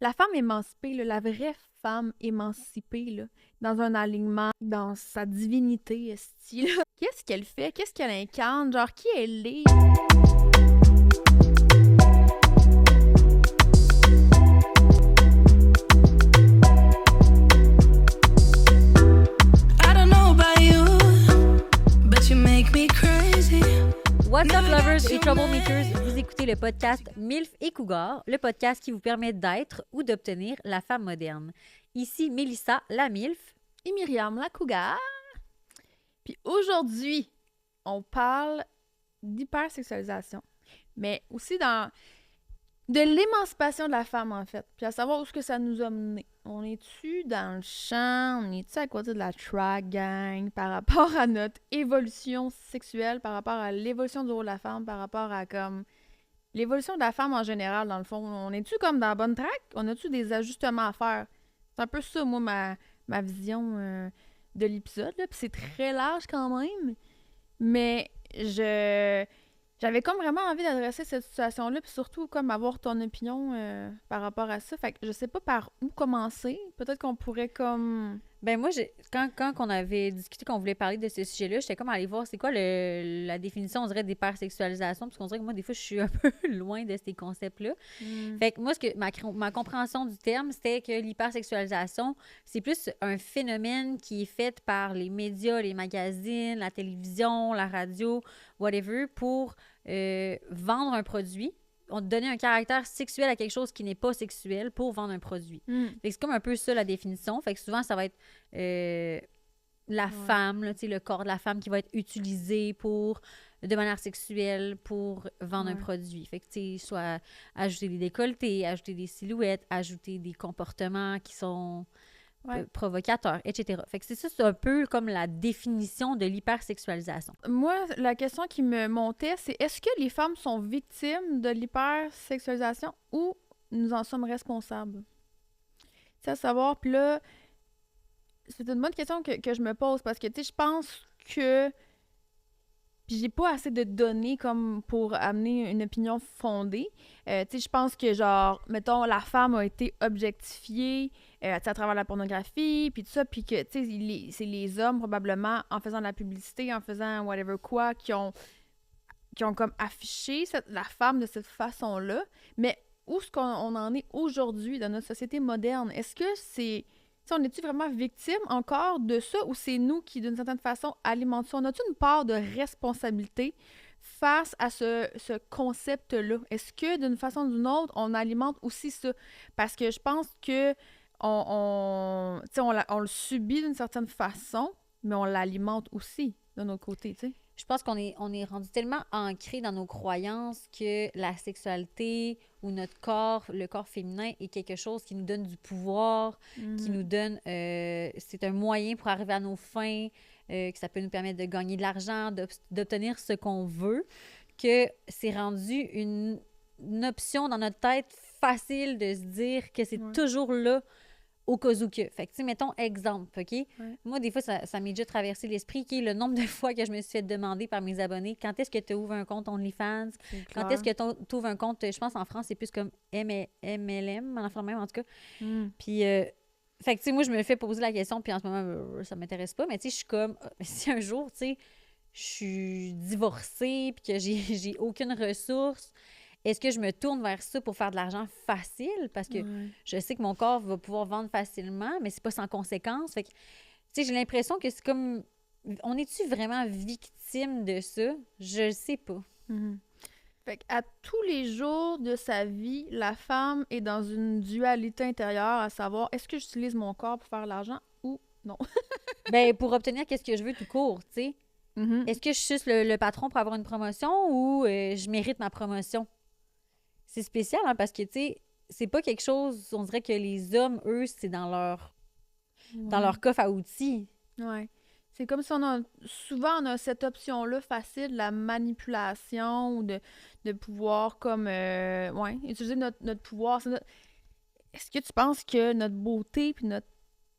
La femme émancipée, là, la vraie femme émancipée, là, dans un alignement, dans sa divinité, style. Qu'est-ce qu'elle fait? Qu'est-ce qu'elle incarne? Genre, qui elle est? I don't know about you, but you make me crazy. What's up, lovers et troublemakers? Vous écoutez le podcast MILF et Cougar, le podcast qui vous permet d'être ou d'obtenir la femme moderne. Ici, Mélissa, la MILF. Et Myriam, la cougar. Puis aujourd'hui, on parle d'hypersexualisation, mais aussi de l'émancipation de la femme, en fait. Puis à savoir où est-ce que ça nous a mené. On est-tu dans le champ? On est-tu à côté de la track gang par rapport à notre évolution sexuelle, par rapport à l'évolution du rôle de la femme, par rapport à comme l'évolution de la femme en général, dans le fond? On est-tu comme dans la bonne track? On a-tu des ajustements à faire? C'est un peu ça, moi, ma vision de l'épisode, là. Puis c'est très large quand même, mais j'avais comme vraiment envie d'adresser cette situation-là, puis surtout comme avoir ton opinion par rapport à ça. Fait que je sais pas par où commencer. Peut-être qu'on pourrait comme... Ben moi, quand on avait discuté qu'on voulait parler de ce sujet-là, j'étais comme allée voir c'est quoi la définition, on dirait, d'hypersexualisation, parce qu'on dirait que moi, des fois, je suis un peu loin de ces concepts-là. Fait que moi, ma compréhension du terme, c'était que l'hypersexualisation, c'est plus un phénomène qui est fait par les médias, les magazines, la télévision, la radio, whatever, pour vendre un produit. On donnait un caractère sexuel à quelque chose qui n'est pas sexuel pour vendre un produit. Fait que c'est comme un peu ça la définition. Fait que souvent, ça va être la femme, là, le corps de la femme qui va être utilisé de manière sexuelle pour vendre un produit. Fait que, tu sais, soit ajouter des décolletés, ajouter des silhouettes, ajouter des comportements qui sont provocateurs, etc. Fait que c'est ça, c'est un peu comme la définition de l'hypersexualisation. Moi, la question qui me montait, c'est est-ce que les femmes sont victimes de l'hypersexualisation ou nous en sommes responsables? C'est à savoir, puis là, c'est une bonne question que je me pose parce que, tu sais, je pense que... Puis j'ai pas assez de données comme pour amener une opinion fondée. Tu sais, je pense que, genre, mettons, la femme a été objectifiée à travers la pornographie, puis tout ça, puis que, tu sais, c'est les hommes, probablement, en faisant de la publicité, en faisant whatever quoi, qui ont comme affiché la femme de cette façon-là. Mais où est-ce qu'on en est aujourd'hui dans notre société moderne? Est-ce que c'est... on est-tu vraiment victime encore de ça ou c'est nous qui, d'une certaine façon, alimentons? On a-tu une part de responsabilité face à ce concept-là? Est-ce que, d'une façon ou d'une autre, on alimente aussi ça? Parce que je pense que on le subit d'une certaine façon, mais on l'alimente aussi de notre côté, tu sais. Je pense qu'on est rendu tellement ancré dans nos croyances que la sexualité ou notre corps, le corps féminin, est quelque chose qui nous donne du pouvoir, qui nous donne... c'est un moyen pour arriver à nos fins, que ça peut nous permettre de gagner de l'argent, d'obtenir ce qu'on veut, que c'est rendu une option dans notre tête facile de se dire que c'est toujours là au cas où que. Fait que, tu sais, mettons exemple, OK? Moi, des fois, ça m'est déjà traversé l'esprit, qui est le nombre de fois que je me suis fait demander par mes abonnés quand est-ce que tu ouvres un compte OnlyFans? Quand est-ce que tu ouvres un compte, je pense en France, c'est plus comme MLM, en enfin même, en tout cas. Puis, fait que, tu sais, moi, je me fais poser la question, puis en ce moment, ça m'intéresse pas, mais tu sais, je suis comme, si un jour, tu sais, je suis divorcée, puis que j'ai aucune ressource, est-ce que je me tourne vers ça pour faire de l'argent facile? Parce que je sais que mon corps va pouvoir vendre facilement, mais c'est pas sans conséquence. Fait que, tu sais, j'ai l'impression que c'est comme... On est-tu vraiment victime de ça? Je le sais pas. Fait qu'à tous les jours de sa vie, la femme est dans une dualité intérieure, à savoir, est-ce que j'utilise mon corps pour faire de l'argent ou non? Ben, pour obtenir qu'est-ce que je veux tout court, tu sais. Est-ce que je suce le patron pour avoir une promotion ou je mérite ma promotion? C'est spécial, hein, parce que, tu sais, c'est pas quelque chose... On dirait que les hommes, eux, c'est dans leur coffre à outils. Ouais. C'est comme si souvent on a cette option-là facile, la manipulation ou de pouvoir comme, utiliser notre pouvoir. Est-ce que tu penses que notre beauté puis notre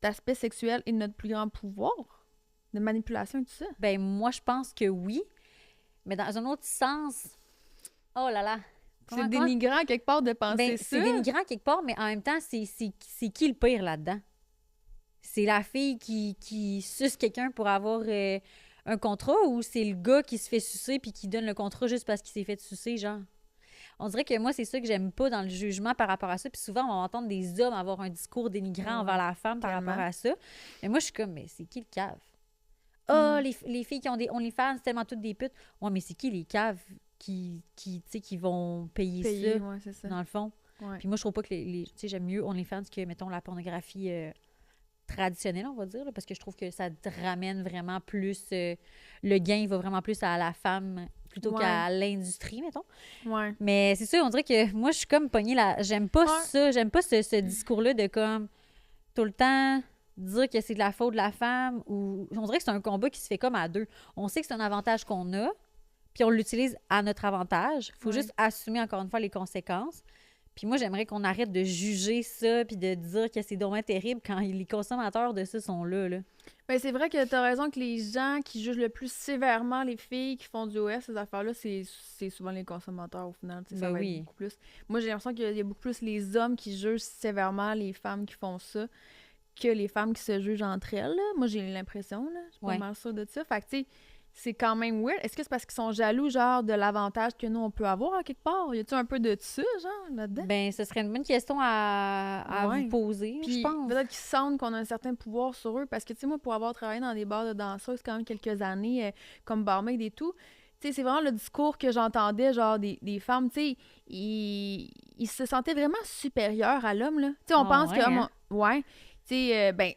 aspect sexuel est notre plus grand pouvoir de manipulation et tout ça? Ben, moi, je pense que oui. Mais dans un autre sens, oh là là, C'est dénigrant quelque part de penser Ben, ça. c'est dénigrant quelque part, mais en même temps, c'est qui le pire là-dedans? C'est la fille qui suce quelqu'un pour avoir un contrat ou c'est le gars qui se fait sucer puis qui donne le contrat juste parce qu'il s'est fait sucer, genre? On dirait que moi, c'est ça que j'aime pas dans le jugement par rapport à ça. Puis souvent, on va entendre des hommes avoir un discours dénigrant envers la femme par rapport à ça. Mais moi, je suis comme, mais c'est qui le cave? Ah, les filles qui ont des OnlyFans, c'est tellement toutes des putes. Ouais, mais c'est qui les caves qui vont payer ça, ouais, c'est ça. dans le fond? Ouais. Puis moi, je trouve pas que tu sais, j'aime mieux OnlyFans que, mettons, la pornographie traditionnelle, on va dire, là, parce que je trouve que ça te ramène vraiment plus... le gain, il va vraiment plus à la femme plutôt qu'à l'industrie, mettons. Ouais. Mais c'est sûr, on dirait que moi, je suis comme pognée là. J'aime pas ça. J'aime pas ce discours-là de comme tout le temps dire que c'est de la faute de la femme ou on dirait que c'est un combat qui se fait comme à deux. On sait que c'est un avantage qu'on a, puis on l'utilise à notre avantage. Faut juste assumer encore une fois les conséquences. Puis moi, j'aimerais qu'on arrête de juger ça puis de dire que c'est dommage terrible quand les consommateurs de ça sont là. Ben, c'est vrai que t'as raison que les gens qui jugent le plus sévèrement les filles qui font du OS, ces affaires-là, c'est souvent les consommateurs au final. Ça Ben va oui. être beaucoup plus. Moi, j'ai l'impression qu'il y a beaucoup plus les hommes qui jugent sévèrement les femmes qui font ça que les femmes qui se jugent entre elles. Là. Moi, j'ai l'impression, là. Je suis pas mal sûre de ça. Fait que, tu sais, c'est quand même weird. Est-ce que c'est parce qu'ils sont jaloux, genre, de l'avantage que nous, on peut avoir à quelque part? Y a-tu un peu de ça, genre, là-dedans? Ben, ce serait une bonne question à vous poser, Puis je pense. peut-être qu'ils sentent qu'on a un certain pouvoir sur eux. Parce que, tu sais, moi, pour avoir travaillé dans des bars de danseuses quand même quelques années, comme barmaid et tout, tu sais, c'est vraiment le discours que j'entendais, genre, des femmes, tu sais, ils se sentaient vraiment supérieurs à l'homme, là. Tu sais, on pense que... Ouais. Tu sais, ben,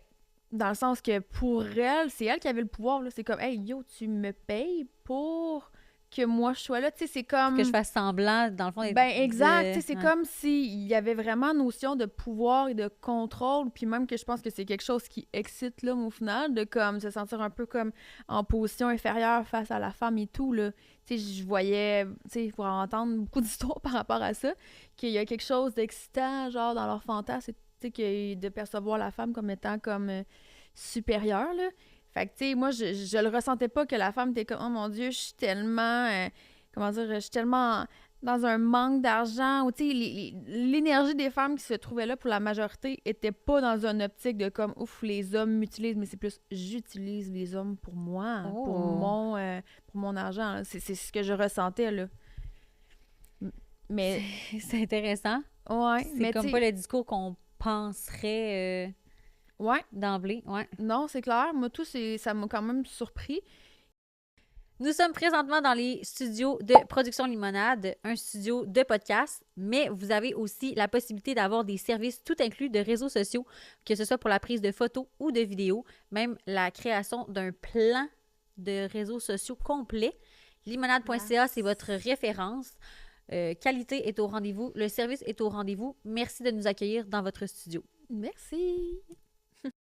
dans le sens que pour elle, c'est elle qui avait le pouvoir, là. C'est comme, hey, yo, tu me payes pour que moi je sois là. Tu sais, c'est comme. Que je fasse semblant, dans le fond. Ben, exact. Tu sais, c'est comme s'il y avait vraiment notion de pouvoir et de contrôle. Puis même que je pense que c'est quelque chose qui excite l'homme au final, de comme se sentir un peu comme en position inférieure face à la femme et tout, là. Tu sais, je voyais, tu sais, pour entendre beaucoup d'histoires par rapport à ça, qu'il y a quelque chose d'excitant, genre, dans leur fantasme, de percevoir la femme comme étant comme supérieure, là. Fait que, tu sais, moi, je le ressentais pas que la femme était comme, oh mon Dieu, je suis tellement, comment dire, je suis tellement dans un manque d'argent, ou tu sais, l'énergie des femmes qui se trouvaient là pour la majorité était pas dans une optique de comme, ouf, les hommes m'utilisent, mais c'est plus, j'utilise les hommes pour moi, pour mon argent, là. C'est ce que je ressentais, là. Mais... C'est intéressant. Ouais, c'est comme pas le discours qu'on penserait d'emblée. Ouais. Non, c'est clair. Moi, ça m'a quand même surpris. Nous sommes présentement dans les studios de Production Limonade, un studio de podcast, mais vous avez aussi la possibilité d'avoir des services tout inclus de réseaux sociaux, que ce soit pour la prise de photos ou de vidéos, même la création d'un plan de réseaux sociaux complet. Limonade.ca, c'est votre référence. Qualité est au rendez-vous, le service est au rendez-vous. Merci de nous accueillir dans votre studio. Merci.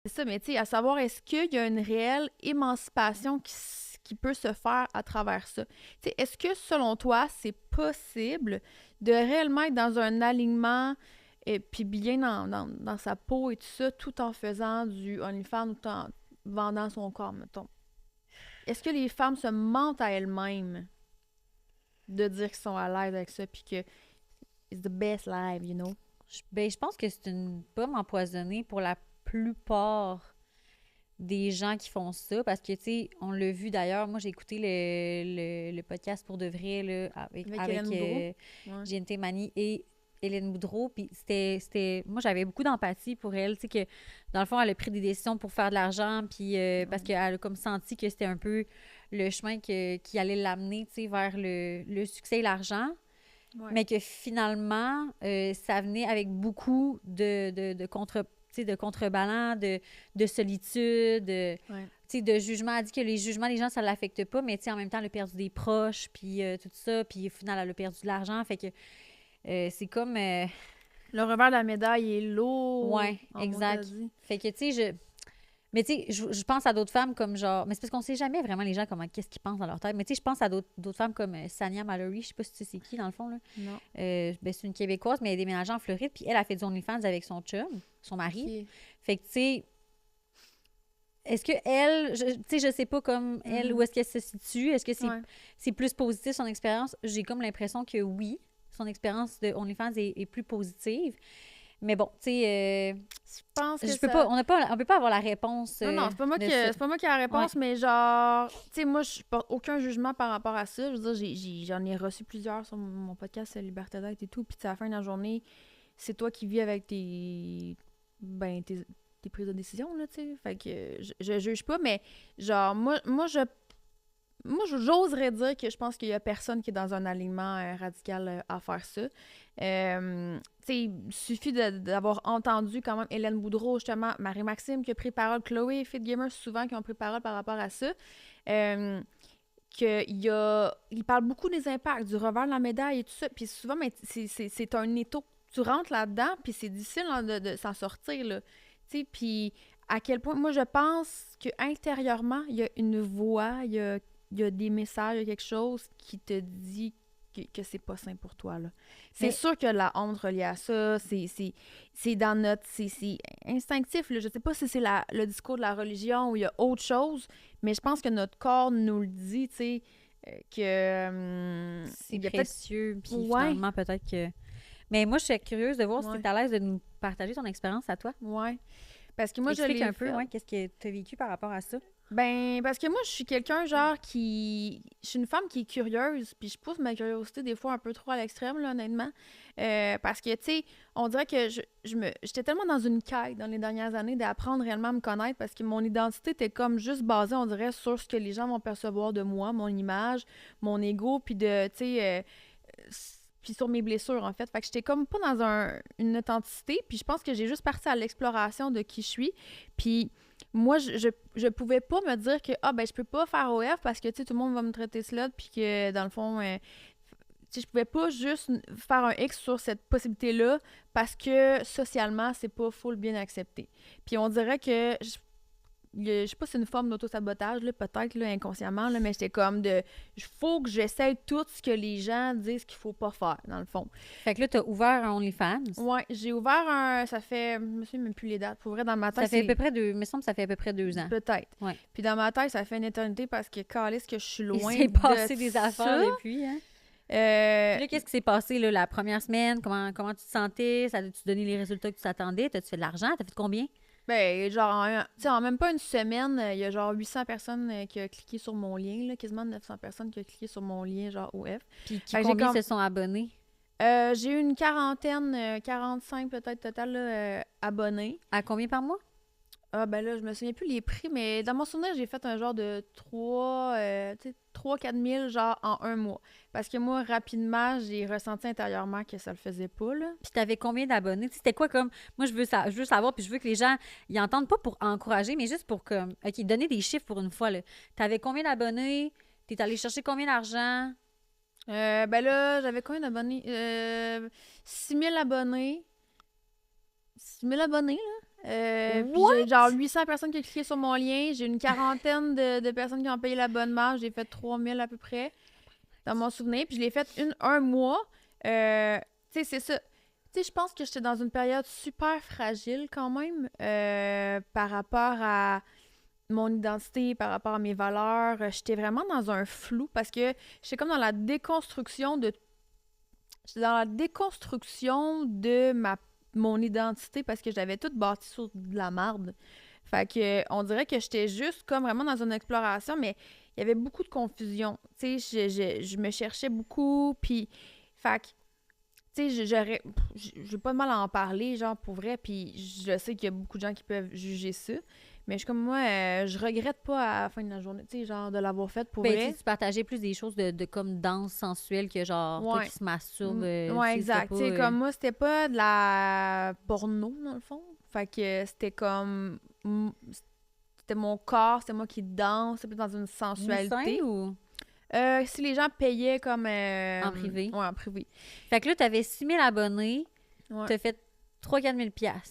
C'est ça, mais tu sais, à savoir, est-ce qu'il y a une réelle émancipation qui peut se faire à travers ça? Tu sais, est-ce que, selon toi, c'est possible de réellement être dans un alignement et puis bien dans sa peau et tout ça, tout en faisant du OnlyFans, tout en vendant son corps, mettons? Est-ce que les femmes se mentent à elles-mêmes de dire qu'ils sont à l'aise avec ça puis que it's the best life, you know? Je pense que c'est une pomme empoisonnée pour la plupart des gens qui font ça parce que, tu sais, on l'a vu d'ailleurs. Moi, j'ai écouté le podcast pour de vrai là, avec GNT Mani et Hélène Boudreau. Puis c'était... Moi, j'avais beaucoup d'empathie pour elle. Tu sais, que dans le fond, elle a pris des décisions pour faire de l'argent puis parce qu'elle a comme senti que c'était un peu le chemin qui allait l'amener, tu sais, vers le succès et l'argent. Ouais. Mais que finalement, ça venait avec beaucoup de contrebalance, de solitude, de jugement. Elle dit que les jugements des gens, ça ne l'affecte pas, mais en même temps, elle a perdu des proches, puis tout ça, puis au final, elle a perdu de l'argent. Fait que c'est comme... Le revers de la médaille est lourd. Oui, exact. Fait que, tu sais, Mais tu sais, je pense à d'autres femmes comme genre... Mais c'est parce qu'on sait jamais vraiment les gens qu'est-ce qu'ils pensent dans leur tête. Mais tu sais, je pense à d'autres femmes comme Sania Mallory. Je sais pas si tu sais c'est qui, dans le fond, là. Non. Ben, c'est une Québécoise, mais elle est déménagée en Floride. Puis elle a fait du OnlyFans avec son chum, son mari. Okay. Fait que tu sais... Est-ce que elle... Tu sais, je sais pas comme elle, où est-ce qu'elle se situe. Est-ce que c'est plus positif, son expérience? J'ai comme l'impression que oui. son expérience de OnlyFans est plus positive. Mais bon, tu sais, Je pense que on peut pas avoir la réponse. Non, c'est pas moi c'est pas moi qui ai la réponse, mais genre, tu sais, moi, je porte aucun jugement par rapport à ça. Je veux dire, j'en ai reçu plusieurs sur mon podcast Liberté d'être et tout, puis à la fin de la journée, c'est toi qui vis avec tes prises de décision, là, tu sais. Fait que je juge pas, mais genre, j'oserais dire que je pense qu'il y a personne qui est dans un alignement radical à faire ça. Tu sais, il suffit d'avoir entendu quand même Hélène Boudreau, justement, Marie-Maxime qui a pris parole, Chloé et Fit Gamer souvent qui ont pris parole par rapport à ça. Il parle beaucoup des impacts, du revers de la médaille et tout ça. Puis souvent, mais c'est un étau. Tu rentres là-dedans, puis c'est difficile hein, de s'en sortir, là. Tu sais, puis à quel point... Moi, je pense qu'intérieurement, il y a une voix, il y a des messages, il y a quelque chose qui te dit que c'est pas sain pour toi, là. C'est sûr que la honte reliée à ça, c'est dans notre... C'est instinctif, là. Je sais pas si c'est le discours de la religion ou il y a autre chose, mais je pense que notre corps nous le dit, tu sais, que... c'est précieux, puis finalement, peut-être que... Mais moi, je suis curieuse de voir si tu es à l'aise de nous partager ton expérience à toi. Ouais. Parce que moi, explique un peu, qu'est-ce que tu as vécu par rapport à ça? Ben, parce que moi, je suis quelqu'un, genre, je suis une femme qui est curieuse, puis je pousse ma curiosité des fois un peu trop à l'extrême, là, honnêtement. Parce que, tu sais, on dirait que j'étais tellement dans une quête dans les dernières années d'apprendre réellement à me connaître parce que mon identité était comme juste basée, on dirait, sur ce que les gens vont percevoir de moi, mon image, mon ego, puis de, tu sais... puis sur mes blessures, en fait. Fait que j'étais comme pas dans une authenticité, puis je pense que j'ai juste parti à l'exploration de qui je suis. Puis moi, je pouvais pas me dire que, je peux pas faire OF parce que, tu sais, tout le monde va me traiter slut, puis que, dans le fond, tu sais, je pouvais pas juste faire un X sur cette possibilité-là parce que, socialement, c'est pas full bien accepté. Puis on dirait que... je sais pas si c'est une forme d'auto-sabotage, là, peut-être là, inconsciemment, là, mais j'étais comme de... Il faut que j'essaie tout ce que les gens disent qu'il faut pas faire, dans le fond. Fait que là, t'as ouvert un OnlyFans. Ouais, j'ai ouvert ça fait... Je me souviens même plus les dates. Pour vrai, dans ma tête, ça fait à peu près il me semble que ça fait à peu près 2 ans. Peut-être. Ouais. Puis dans ma tête, ça fait une éternité parce que, calisse que je suis loin. Il s'est passé des ça. affaires depuis, hein? Là, qu'est-ce qui s'est passé là, la première semaine? Comment tu te sentais? Ça a-tu donné les résultats que tu t'attendais? T'as-tu fait de l'argent? T'as fait combien? Ben, genre, tu sais, en même pas une semaine, il y a genre 800 personnes qui ont cliqué sur mon lien, là, quasiment 900 personnes qui ont cliqué sur mon lien, genre OF. Puis combien se sont abonnés? J'ai eu une quarantaine, 45 peut-être total, là, abonnés. À combien par mois? Ah, ben là, je me souviens plus les prix, mais dans mon souvenir, j'ai fait un genre de 3-4 000, genre, en un mois. Parce que moi, rapidement, j'ai ressenti intérieurement que ça le faisait pas, là. Puis t'avais combien d'abonnés? C'était quoi comme... Moi, je veux savoir, puis je veux que les gens, ils entendent pas pour encourager, mais juste pour comme... OK, donner des chiffres pour une fois, là. T'avais combien d'abonnés? T'es allé chercher combien d'argent? Ben là, j'avais combien d'abonnés? 6 000 abonnés. 6 000 abonnés, là. Puis j'ai genre 800 personnes qui ont cliqué sur mon lien. J'ai une quarantaine de personnes qui ont payé l'abonnement. J'ai fait 3 000 à peu près, dans mon souvenir. Puis je l'ai fait un mois. Tu sais, c'est ça. Tu sais, je pense que j'étais dans une période super fragile quand même par rapport à mon identité, par rapport à mes valeurs. J'étais vraiment dans un flou parce que j'étais comme dans la déconstruction de... J'étais dans la déconstruction de mon identité parce que j'avais tout bâti sur de la marde. Fait que on dirait que j'étais juste comme vraiment dans une exploration, mais il y avait beaucoup de confusion. Tu sais, je me cherchais beaucoup, puis... Fait que, tu sais, j'ai pas de mal à en parler, genre, pour vrai, puis je sais qu'il y a beaucoup de gens qui peuvent juger ça, mais je suis comme moi, je regrette pas à la fin de la journée, tu sais, genre, de l'avoir fait pour vrai. Tu partageais plus des choses de comme danse sensuelle que genre, toi qui se masturbe. Ouais, exact. Tu sais, comme moi, c'était pas de la porno, dans le fond. Fait que c'était comme... C'était mon corps, c'était moi qui danse, c'était plus dans une sensualité. Ou... si les gens payaient comme... en privé? Ouais, en privé. Fait que là, t'avais 6 000 abonnés, t'as fait 3-4 000 $.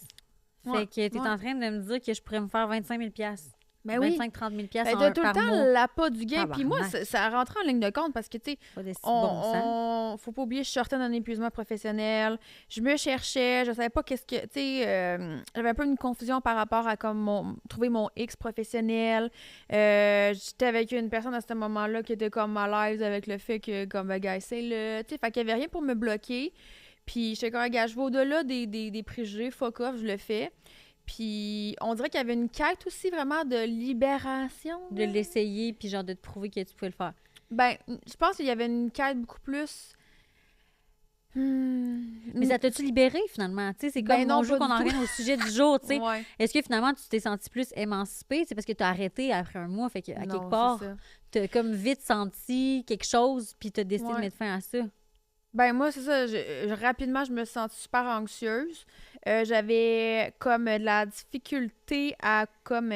Fait que t'es en train de me dire que je pourrais me faire 25 000 $. Ben oui. 25-30 000 Ben, t'as tout le par temps mois. l'appât du gain. Puis moi, Tabarnak. ça rentre en ligne de compte parce que, tu sais, Pas de si bon sens. faut pas oublier, je sortais d'un épuisement professionnel. Je me cherchais, je savais pas qu'est-ce que, tu sais, j'avais un peu une confusion par rapport à comme trouver mon X professionnel. J'étais avec une personne à ce moment-là qui était comme à l'aise avec le fait que, comme, ben, gars, c'est le, tu sais, fait qu'il y avait rien pour me bloquer. Puis j'étais comme, gars, je vais au-delà des préjugés, fuck off, je le fais. Puis on dirait qu'il y avait une quête aussi vraiment de libération. De l'essayer, puis genre de te prouver que tu pouvais le faire. Ben, je pense qu'il y avait une quête beaucoup plus. Mais ça t'a-tu libéré, finalement? Tu sais, c'est comme Ben non, mon jeu pas qu'on en du tout. revient au sujet du jour, tu sais. Ouais. Est-ce que finalement, tu t'es senti plus émancipée? C'est parce que tu as arrêté après un mois, fait qu'à Non, quelque part, c'est ça. t'as comme vite senti quelque chose, puis t'as décidé de Ouais. mettre fin à ça. Ben moi, c'est ça. Rapidement, je me suis sentie super anxieuse. J'avais comme de la difficulté à comme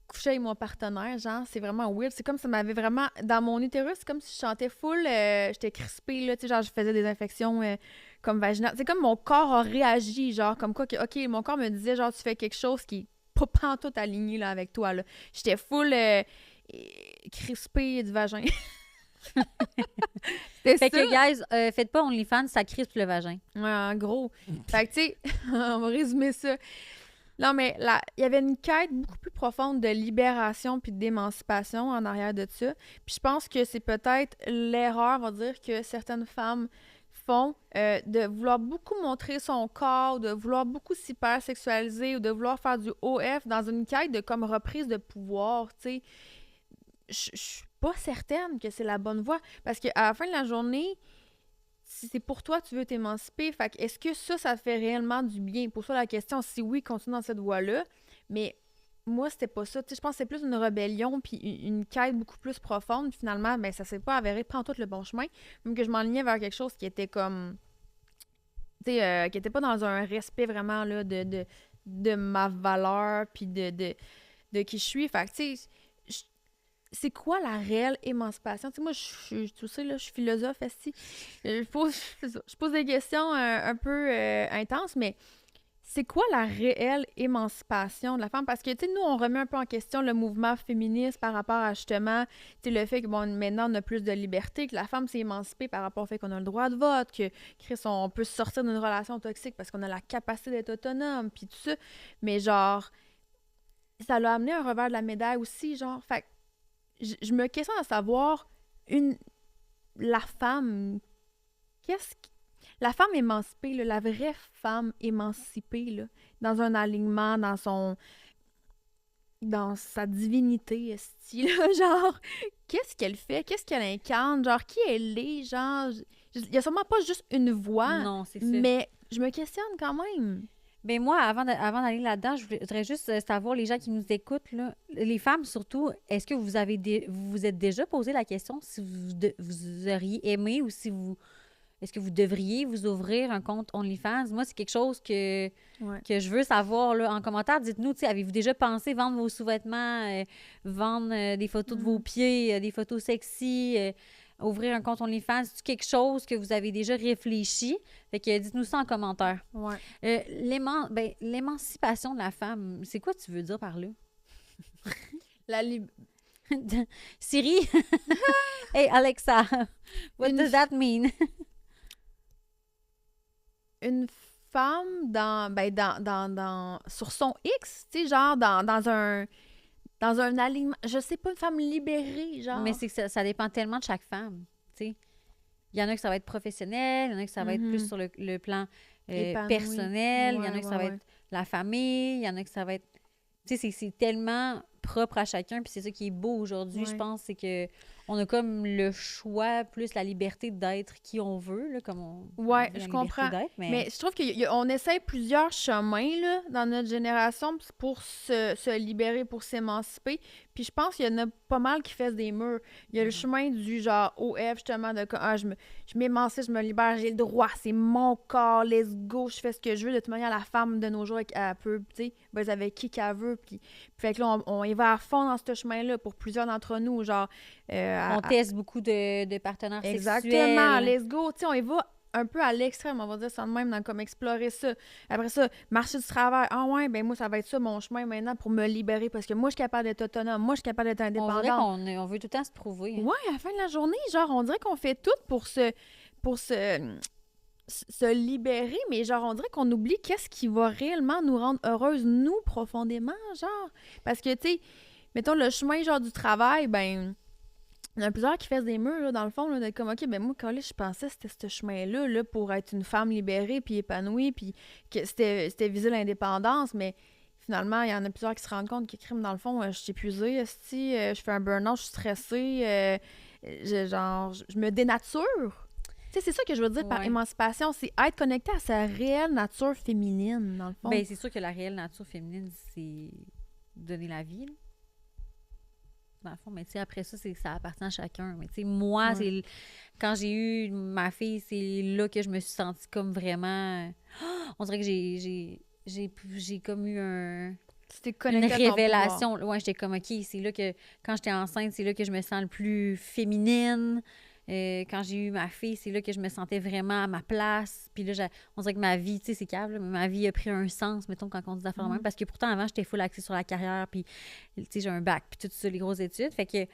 coucher avec mon partenaire, genre, c'est vraiment weird. C'est comme ça m'avait vraiment... Dans mon utérus, c'est comme si je chantais full, j'étais crispée, là, tu sais, genre, je faisais des infections comme vaginales. C'est comme mon corps a réagi, genre, comme quoi que, OK, mon corps me disait, genre, tu fais quelque chose qui est pas pantoute aligné, là, avec toi, là. J'étais full crispée du vagin. C'était Fait ça. que, guys, faites pas OnlyFans, ça crispe le vagin. Ouais, en gros. Fait que, tu sais, on va résumer ça. Non, mais là, il y avait une quête beaucoup plus profonde de libération puis d'émancipation en arrière de ça. Puis je pense que c'est peut-être l'erreur, on va dire, que certaines femmes font de vouloir beaucoup montrer son corps, de vouloir beaucoup s'hypersexualiser ou de vouloir faire du OF dans une quête de comme reprise de pouvoir, tu sais. Je suis pas certaine que c'est la bonne voie parce qu'à la fin de la journée, si c'est pour toi, tu veux t'émanciper, fait que est-ce que ça te fait réellement du bien? Pour ça, la question, si oui, continue dans cette voie-là. Mais moi, c'était pas ça. Tu sais, je pense que c'est plus une rébellion puis une quête beaucoup plus profonde. Puis finalement, ben, ça s'est pas avéré prendre tout le bon chemin. Même que je m'enlignais vers quelque chose qui était comme... Tu sais, qui était pas dans un respect vraiment là, de ma valeur puis de qui je suis. Fait que, tu sais, c'est quoi la réelle émancipation? Tu sais, moi, tu sais, là, je suis philosophe, esti. Je pose des questions un peu intenses, mais c'est quoi la réelle émancipation de la femme? Parce que, tu sais, nous, on remet un peu en question le mouvement féministe par rapport à, justement, tu sais, le fait que, bon, maintenant, on a plus de liberté, que la femme s'est émancipée par rapport au fait qu'on a le droit de vote, que, Chris, on peut sortir d'une relation toxique parce qu'on a la capacité d'être autonome, puis tout ça. Mais, genre, ça l'a amené un revers de la médaille aussi, genre. Fait que je me questionne à savoir, la femme, la femme émancipée, là, la vraie femme émancipée, là, dans un alignement, dans sa divinité, esti, là, genre, qu'est-ce qu'elle fait? Qu'est-ce qu'elle incarne? Genre, qui elle est? Genre, il y a sûrement pas juste une voix, Non, c'est ça. mais je me questionne quand même. Ben moi, avant d'aller là-dedans, je voudrais juste savoir, les gens qui nous écoutent, là, les femmes surtout, est-ce que vous vous êtes déjà posé la question si vous auriez aimé ou si vous... Est-ce que vous devriez vous ouvrir un compte OnlyFans? Moi, c'est quelque chose que je veux savoir là, en commentaire. Dites-nous, avez-vous déjà pensé vendre vos sous-vêtements, vendre des photos de vos pieds, des photos sexy, ouvrir un compte OnlyFans? C'est quelque chose que vous avez déjà réfléchi? Fait que dites-nous ça en commentaire. Ouais. L'émancipation de la femme, c'est quoi tu veux dire par là? Siri? Hey, Alexa, what does that mean? Une femme sur son X, tu sais, genre dans un alignement, je sais pas, une femme libérée, genre. Mais c'est que ça dépend tellement de chaque femme, tu sais. Il y en a que ça va être professionnel, il y en a que ça va être plus sur le plan Épanoui. personnel, il y en a Ouais, que ça va ouais, être la famille, il y en a que ça va être... Tu sais, c'est tellement propre à chacun, puis c'est ça qui est beau aujourd'hui, je Ouais. pense, c'est que on a comme le choix, plus la liberté d'être qui on veut, là, comme on Ouais, veut la je liberté comprends. d'être, Mais je trouve qu'on essaie plusieurs chemins là, dans notre génération pour se libérer, pour s'émanciper. Puis je pense qu'il y en a pas mal qui fassent des murs. Il y a le chemin du genre OF, justement, de je m'émancipe, je me libère, j'ai le droit, c'est mon corps, let's go, je fais ce que je veux. De toute manière, la femme de nos jours, elle peut, tu sais, baiser avec qui qu'elle veut. Puis fait que là, on y va à fond dans ce chemin-là pour plusieurs d'entre nous, genre... on teste beaucoup de partenaires Exactement, sexuels. let's go. Tu sais, on y va un peu à l'extrême, on va dire ça de même, dans comme explorer ça. Après ça, marché du travail. Ah ouais, ben moi, ça va être ça mon chemin maintenant pour me libérer parce que moi, je suis capable d'être autonome. Moi, je suis capable d'être On dirait indépendante. qu'on veut tout le temps se prouver. Hein. Ouais, à la fin de la journée, genre, on dirait qu'on fait tout pour se libérer, mais genre, on dirait qu'on oublie qu'est-ce qui va réellement nous rendre heureuses, nous, profondément, genre. Parce que, tu sais, mettons, le chemin, genre, du travail, ben, il y en a plusieurs qui fassent des murs, là, dans le fond, là, d'être comme, OK, ben moi, quand je pensais que c'était ce chemin-là, là, pour être une femme libérée, puis épanouie, puis que c'était viser l'indépendance, mais finalement, il y en a plusieurs qui se rendent compte que, crime, dans le fond, je suis épuisée, esti, je fais un burn-out, je suis stressée, je me dénature. Tu sais, c'est ça que je veux dire par Ouais. émancipation, c'est être connecté à sa réelle nature féminine, dans le fond. Ben, c'est sûr que la réelle nature féminine, c'est donner la vie, là. Dans le fond, mais tu sais, après ça, ça appartient à chacun. Mais tu sais, moi, Ouais. quand j'ai eu ma fille, c'est là que je me suis sentie comme vraiment... On dirait que j'ai comme eu Tu t'es une connecté à ton pouvoir. révélation. Ouais, j'étais comme, OK, c'est là que, quand j'étais enceinte, c'est là que je me sens le plus féminine. Quand j'ai eu ma fille, c'est là que je me sentais vraiment à ma place. Puis là, on dirait que ma vie, tu sais, c'est câble, mais ma vie a pris un sens, mettons, quand on dit d'affaires de même. Parce que pourtant, avant, j'étais full axée sur la carrière, puis, tu sais, j'ai un bac, puis tout ça, les grosses études. Fait que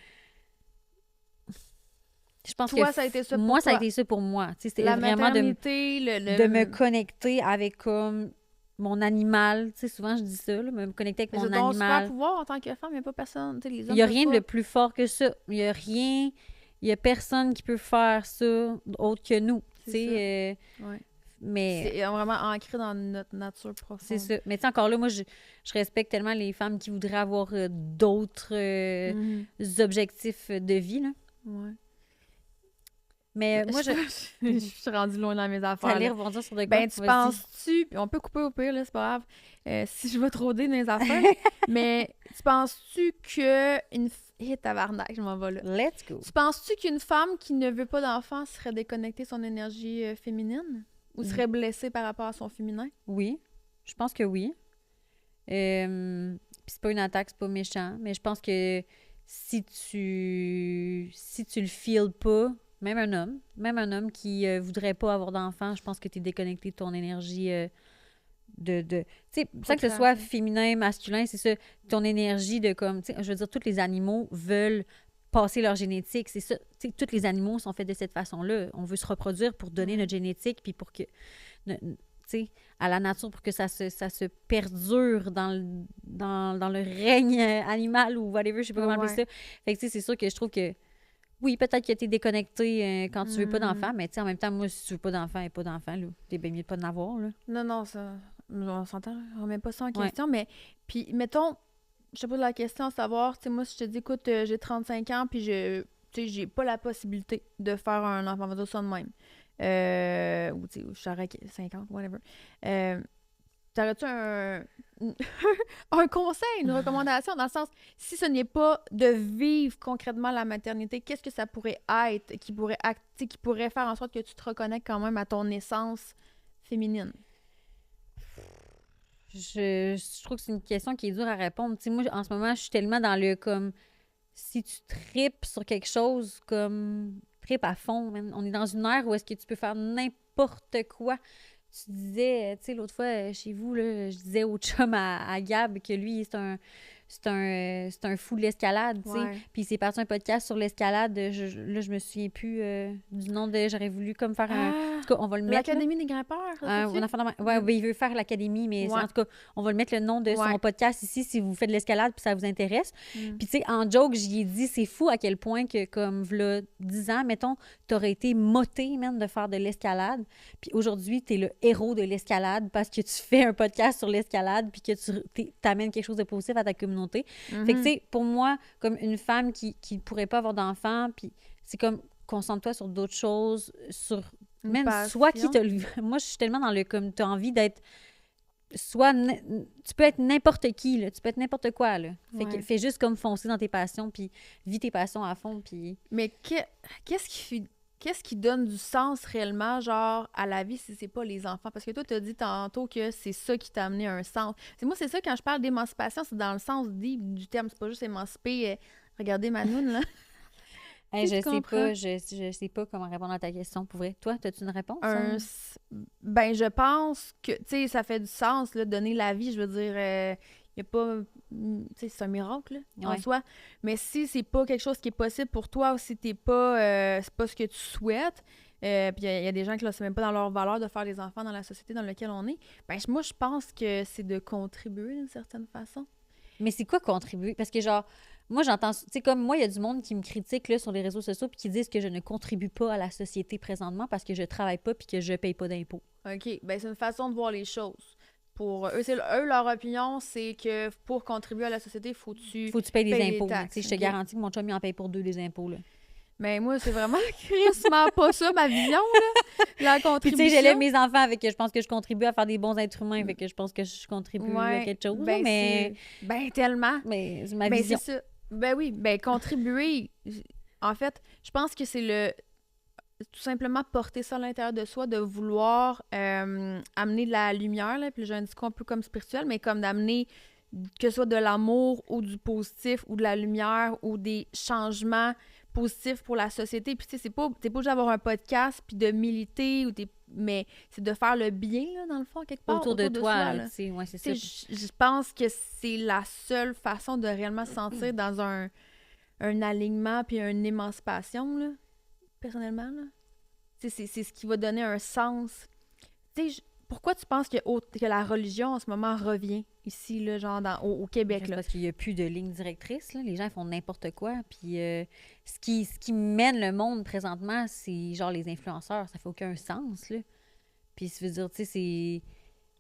je pense Toi, que ça a été ça pour moi, ça a toi. été ça pour moi. Tu sais, c'était La vraiment maternité, de me connecter avec comme mon animal. Tu sais, souvent, je dis ça, là, me connecter avec Mais mon c'est ton super animal. pouvoir en tant que femme, il n'y a pas personne. Tu sais, les Il hommes n'y a peuvent rien pas. de plus fort que ça. Il n'y a rien, il n'y a personne qui peut faire ça autre que nous. Tu C'est sais, Ouais. mais C'est vraiment ancré dans notre nature profonde. c'est ça. Mais tu sais, encore là, moi, je respecte tellement les femmes qui voudraient avoir d'autres Mhm. objectifs de vie, là. Ouais. Mais moi, je suis rendue loin dans mes affaires. t'allais Là. rebondir sur de quoi? Ben, tu Vas-y. penses-tu, puis on peut couper au pire, là, c'est pas grave, si je vais trop dans mes affaires, mais tu penses-tu que tabarnak, je m'en vais là. Let's go. Tu penses-tu qu'une femme qui ne veut pas d'enfant serait déconnectée de son énergie féminine? Ou serait blessée par rapport à son féminin? Oui, je pense que oui. Puis c'est pas une attaque, c'est pas méchant, mais je pense que si tu le feels pas, même un homme qui voudrait pas avoir d'enfant, je pense que tu es déconnecté de ton énergie tu sais, sans que ce soit Procréation. féminin, masculin, c'est ça, ton énergie de comme, tu sais, je veux dire, tous les animaux veulent passer leur génétique, c'est ça, tu sais, tous les animaux sont faits de cette façon-là. On veut se reproduire pour donner notre génétique, puis pour que, tu sais, à la nature, pour que ça se perdure dans le règne animal ou whatever, je sais pas comment appeler Ouais. ça. Fait que, tu sais, c'est sûr que je trouve que, oui, peut-être que t'es déconnecté quand tu veux pas d'enfant, mais tu sais, en même temps, moi, si tu veux pas d'enfant et pas d'enfant, là, t'es bien mieux de pas d'en avoir, là. Non, ça, on s'entend, on met pas ça en Ouais. question, mais, puis, mettons, je te pose la question à savoir, tu sais, moi, si je te dis, écoute, j'ai 35 ans, puis tu sais, j'ai pas la possibilité de faire un enfant, on va dire ça de même. Ou, tu sais, je serais 50, whatever. T'aurais-tu un conseil, une recommandation, dans le sens, si ce n'est pas de vivre concrètement la maternité, qu'est-ce que ça pourrait être qui pourrait acter, qui pourrait faire en sorte que tu te reconnectes quand même à ton essence féminine? Je trouve que c'est une question qui est dure à répondre. Tu sais, moi, en ce moment, je suis tellement dans le comme si tu tripes sur quelque chose, comme trip à fond, man. On est dans une ère où est-ce que tu peux faire n'importe quoi. Tu disais, tu sais, l'autre fois, chez vous, là, je disais au chum à Gab que lui, c'est un fou de l'escalade, tu sais. Ouais. Puis il s'est parti un podcast sur l'escalade. Là, je me souviens plus du nom de... J'aurais voulu comme faire un... En tout cas, on va le mettre, là. L'Académie des grimpeurs, ça se Un fait-tu? enfant ouais, ben, il veut faire l'académie, mais Ouais. en tout cas, on va le mettre le nom de Ouais. son podcast ici si vous faites de l'escalade puis ça vous intéresse. Mm. Puis tu sais, en joke, j'y ai dit, c'est fou à quel point que comme v'là 10 ans, mettons, t'aurais été moté même de faire de l'escalade. Puis aujourd'hui, t'es le héros de l'escalade parce que tu fais un podcast sur l'escalade puis que tu t'amènes quelque chose de positif à ta communauté. Fait que tu sais, pour moi, comme une femme qui pourrait pas avoir d'enfant, puis c'est comme concentre-toi sur d'autres choses, sur Une même passion. soit qui te moi je suis tellement dans le comme t'as envie d'être soit tu peux être n'importe qui là, tu peux être n'importe quoi là. Fait que Ouais. fais juste comme foncer dans tes passions puis vis tes passions à fond puis Mais qu'est-ce qui donne du sens réellement, genre, à la vie si c'est pas les enfants? Parce que toi, tu as dit tantôt que c'est ça qui t'a amené un sens. Moi, c'est ça, quand je parle d'émancipation, c'est dans le sens deep du terme. C'est pas juste émanciper, regardez Manoune, là. Hey, Tu je sais comprends? pas, je sais pas comment répondre à ta question, pour vrai. Toi, as-tu une réponse? Un, ben, je pense que, tu sais, ça fait du sens, là, donner la vie. Je veux dire, y a pas. Tu sais, c'est un miracle, là, en Ouais. soi. Mais si c'est pas quelque chose qui est possible pour toi ou si c'est pas ce que tu souhaites, puis il y a des gens qui là, c'est même pas dans leur valeur de faire des enfants dans la société dans laquelle on est, ben, moi, je pense que c'est de contribuer d'une certaine façon. Mais c'est quoi contribuer? Parce que, genre, moi, j'entends, tu sais, comme moi, il y a du monde qui me critique là, sur les réseaux sociaux puis qui disent que je ne contribue pas à la société présentement parce que je travaille pas puis que je paye pas d'impôts. OK, ben, c'est une façon de voir les choses. Pour eux, eux, leur opinion, c'est que pour contribuer à la société, faut que tu Faut que tu payes des payes des impôts. Mais, tu sais, taxes. je te OK? garantis que mon chum, il en paye pour deux des impôts, là. Mais moi, c'est vraiment crissement pas ça, ma vision, là. La Puis, tu contribution. sais, j'élève mes enfants avec que je pense que je contribue à faire des bons êtres humains, fait que je pense que je contribue à Ouais, quelque chose, là, ben mais, ben tellement. c'est ma Ben vision. c'est ça. Ben oui, ben contribuer. En fait, je pense que c'est le tout simplement porter ça à l'intérieur de soi, de vouloir amener de la lumière, là, puis j'ai un discours un peu comme spirituel, mais comme d'amener que ce soit de l'amour ou du positif ou de la lumière ou des changements positifs pour la société. Puis tu sais, t'es pas juste d'avoir un podcast puis de militer mais c'est de faire le bien, là, dans le fond, quelque part, Autour de soi, toi, là. tu sais, ouais, c'est Tu ça. sais, je pense que c'est la seule façon de réellement se sentir dans un alignement puis une émancipation, là, personnellement, là. Tu sais, c'est ce qui va donner un sens. Tu sais, pourquoi tu penses que la religion, en ce moment, revient ici, là, genre au Québec, C'est là? parce qu'il n'y a plus de ligne directrice, là. Les gens font n'importe quoi. Puis ce qui mène le monde présentement, c'est genre les influenceurs. Ça fait aucun sens, là. Puis ça veut dire, tu sais,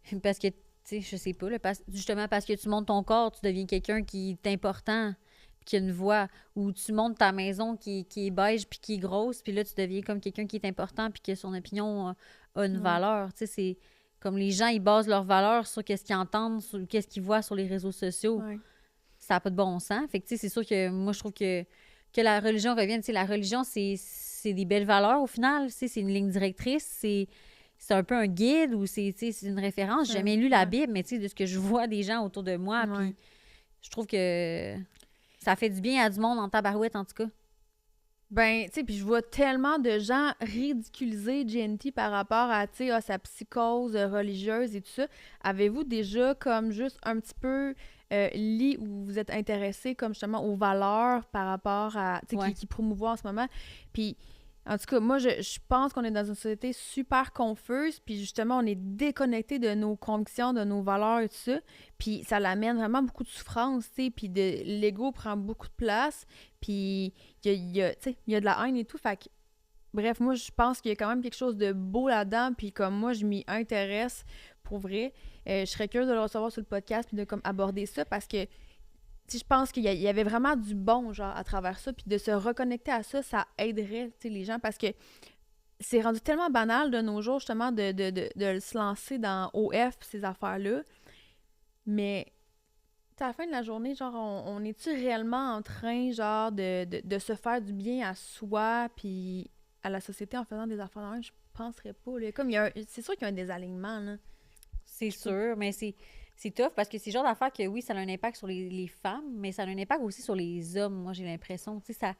c'est parce que, tu sais, je sais pas, là, justement parce que tu montes ton corps, tu deviens quelqu'un qui est important, puis qui a une voix. Ou tu montes ta maison qui est beige, puis qui est grosse, puis là, tu deviens comme quelqu'un qui est important, puis que son opinion a une Ouais. valeur. Tu sais, c'est comme les gens, ils basent leur valeur sur qu'est-ce qu'ils entendent, sur qu'est-ce qu'ils voient sur les réseaux sociaux. Ouais. Ça n'a pas de bon sens. Fait que, tu sais, c'est sûr que moi, je trouve que la religion revienne. Tu sais, la religion, c'est des belles valeurs au final. Tu sais, c'est une ligne directrice. C'est un peu un guide ou tu sais, c'est une référence. J'ai jamais lu la Ouais. Bible, mais tu sais, de ce que je vois des gens autour de moi, Ouais. puis je trouve que ça fait du bien à du monde en tabarouette, en tout cas. Ben, tu sais, puis je vois tellement de gens ridiculiser GNT par rapport à, tu sais, sa psychose religieuse et tout ça. Avez-vous déjà, comme juste un petit peu lu ou vous êtes intéressé, comme justement, aux valeurs par rapport à, tu sais, Ouais. qui promouvoient en ce moment? Puis, en tout cas, moi, je pense qu'on est dans une société super confuse, puis justement, on est déconnecté de nos convictions, de nos valeurs et tout ça. Puis, ça l'amène vraiment beaucoup de souffrance, tu sais, puis l'ego prend beaucoup de place, puis tu sais, il y a de la haine et tout. Fait que, bref, moi, je pense qu'il y a quand même quelque chose de beau là-dedans. Puis comme moi, je m'y intéresse pour vrai. Je serais curieuse de le recevoir sur le podcast puis de comme aborder ça parce que, tu sais, je pense qu'il y avait vraiment du bon, genre, à travers ça. Puis de se reconnecter à ça, ça aiderait, tu sais, les gens parce que c'est rendu tellement banal de nos jours, justement, de se lancer dans OF ces affaires-là. Mais à la fin de la journée, genre, on est-tu réellement en train, genre, de se faire du bien à soi puis à la société en faisant des affaires de même? Je penserais pas, là. Comme, c'est sûr qu'il y a un désalignement, là. C'est sûr, mais c'est tough parce que c'est le genre d'affaire que oui, ça a un impact sur les femmes, mais ça a un impact aussi sur les hommes, moi j'ai l'impression. Tu sais, ça.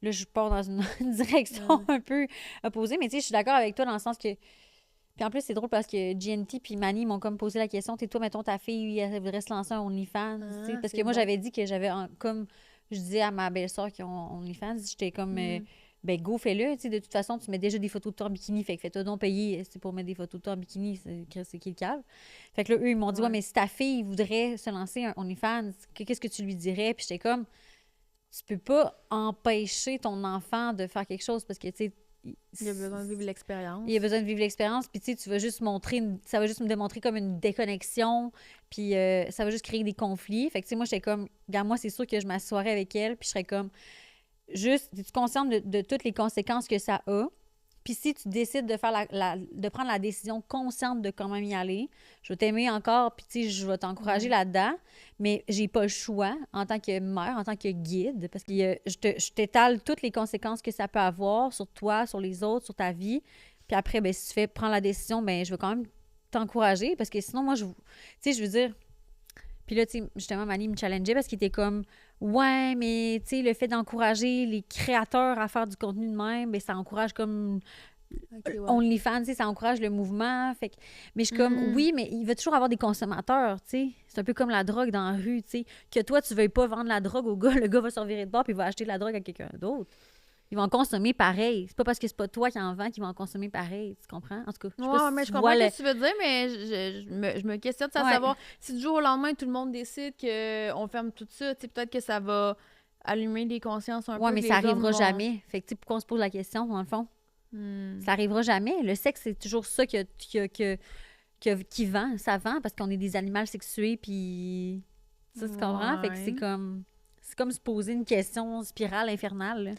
Là, je pars dans une direction un peu opposée, mais tu sais, je suis d'accord avec toi dans le sens que. Puis en plus, c'est drôle parce que GNT puis Manny m'ont comme posé la question, tu sais, toi, mettons, ta fille, elle voudrait se lancer un OnlyFans, tu sais, parce C'est que moi, bon. j'avais dit que j'avais, comme je disais à ma belle-sœur qui ont OnlyFans, j'étais comme, ben go, fais-le, tu sais, de toute façon, tu mets déjà des photos de toi en bikini, fait que fais-toi donc payer, c'est pour mettre des photos de toi en bikini, c'est qui le cave. Fait que là, eux, ils m'ont dit, ouais, mais si ta fille voudrait se lancer un OnlyFans, qu'est-ce que tu lui dirais? Puis j'étais comme, tu peux pas empêcher ton enfant de faire quelque chose parce que, tu sais, Il a besoin de vivre l'expérience. il a besoin de vivre l'expérience, puis tu sais, tu vas juste montrer, ça va juste me démontrer comme une déconnexion, puis ça va juste créer des conflits. Fait que tu sais, moi, j'étais comme, regarde, moi, c'est sûr que je m'assoirais avec elle, puis je serais comme, juste, es-tu consciente de toutes les conséquences que ça a? Puis si tu décides de faire de prendre la décision consciente de quand même y aller, je vais t'aimer encore, puis tu sais, je vais t'encourager là-dedans, mais j'ai pas le choix en tant que mère, en tant que guide, parce que je t'étale toutes les conséquences que ça peut avoir sur toi, sur les autres, sur ta vie. Puis après, ben, si tu prends la décision, ben je vais quand même t'encourager, parce que sinon, moi, tu sais, je veux dire, Puis là, tu sais, justement, Manny me challengeait parce qu'il était comme « Ouais, mais tu sais, le fait d'encourager les créateurs à faire du contenu de même, ben, ça encourage comme Ok, ouais. OnlyFans, tu sais, ça encourage le mouvement. » Fait que... Mais je suis comme « Oui, mais il va toujours avoir des consommateurs, tu sais. C'est un peu comme la drogue dans la rue, tu sais. Que toi, tu veuilles pas vendre la drogue au gars, le gars va se revirer de bord puis il va acheter de la drogue à quelqu'un d'autre. Ils vont en consommer pareil. C'est pas parce que c'est pas toi qui en vends qu'ils vont en consommer pareil. Tu comprends? En tout cas, je sais pas Ouais, si mais tu je comprends vois ce que tu veux dire, mais je me questionne de Ouais. savoir si du jour au lendemain, tout le monde décide qu'on ferme tout ça, tu sais, peut-être que ça va allumer les consciences un peu. Ouais, mais que ça les hommes arrivera vont- jamais. Fait que, tu sais, pourquoi on se pose la question, dans le fond? Ça arrivera jamais. Le sexe, c'est toujours ça qui vend. Ça vend parce qu'on est des animaux sexués, puis... Ça, tu comprends? Fait que c'est comme... C'est comme se poser une question spirale infernale, là.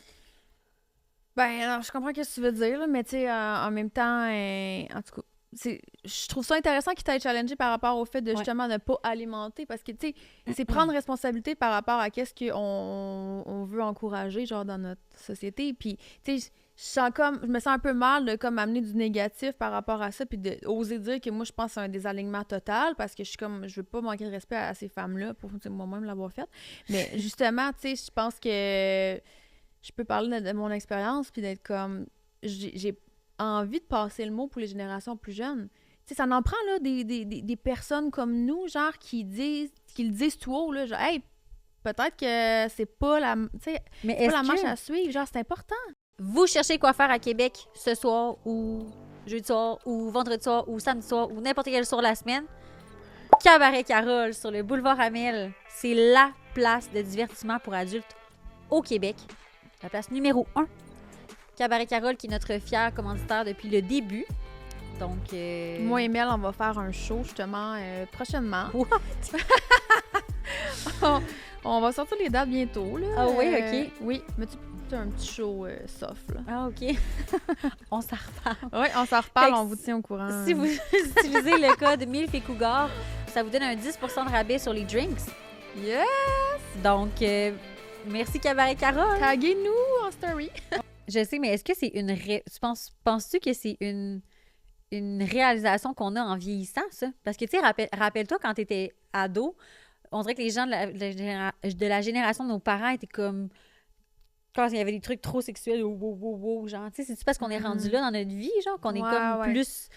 Ben, alors, je comprends ce que tu veux dire, là, mais tu sais, en même temps, en tout cas, je trouve ça intéressant qu'il t'ait challengé par rapport au fait de Ouais. justement ne pas alimenter, parce que, tu sais, c'est prendre responsabilité par rapport à qu'est-ce qu'on veut encourager, genre, dans notre société. Puis, tu sais, je me sens un peu mal de comme amener du négatif par rapport à ça, puis de oser dire que moi, je pense que c'est un désalignement total, parce que je suis comme, je veux pas manquer de respect à ces femmes-là pour tu sais, moi-même l'avoir fait. Mais justement, tu sais, je pense que je peux parler de mon expérience puis d'être comme j'ai envie de passer le mot pour les générations plus jeunes. Tu sais, ça en prend là des personnes comme nous genre qui le disent tout haut là, genre hey, peut-être que c'est pas la tu sais, Mais c'est est-ce pas la marche que à suivre, genre c'est important. vous cherchez quoi faire à Québec ce soir ou jeudi soir ou vendredi soir ou samedi soir ou n'importe quel soir de la semaine? Cabaret Carole sur le boulevard Amel, c'est la place de divertissement pour adultes au Québec. La place numéro 1. Cabaret Carole qui est notre fier commanditaire depuis le début. Donc... Moi et Mel, on va faire un show justement prochainement. What? On va sortir les dates bientôt là. Ah oui, ok. Oui, mais tu as un petit show soft là. Ah, OK. On s'en reparle. Oui, on s'en reparle, Fait que on vous tient au courant. Si vous utilisez le code MILF et Cougar, ça vous donne un 10% de rabais sur les drinks. Yeah! Donc, merci Cabaret Carole. Taguez-nous en story. Je sais, mais est-ce que c'est penses-tu que c'est une réalisation qu'on a en vieillissant, ça? Parce que, tu sais, rappelle-toi quand tu étais ado, on dirait que les gens de la génération de nos parents étaient comme... Quand il y avait des trucs trop sexuels, genre, tu sais, c'est-tu parce qu'on est rendu là dans notre vie, genre, qu'on est comme plus...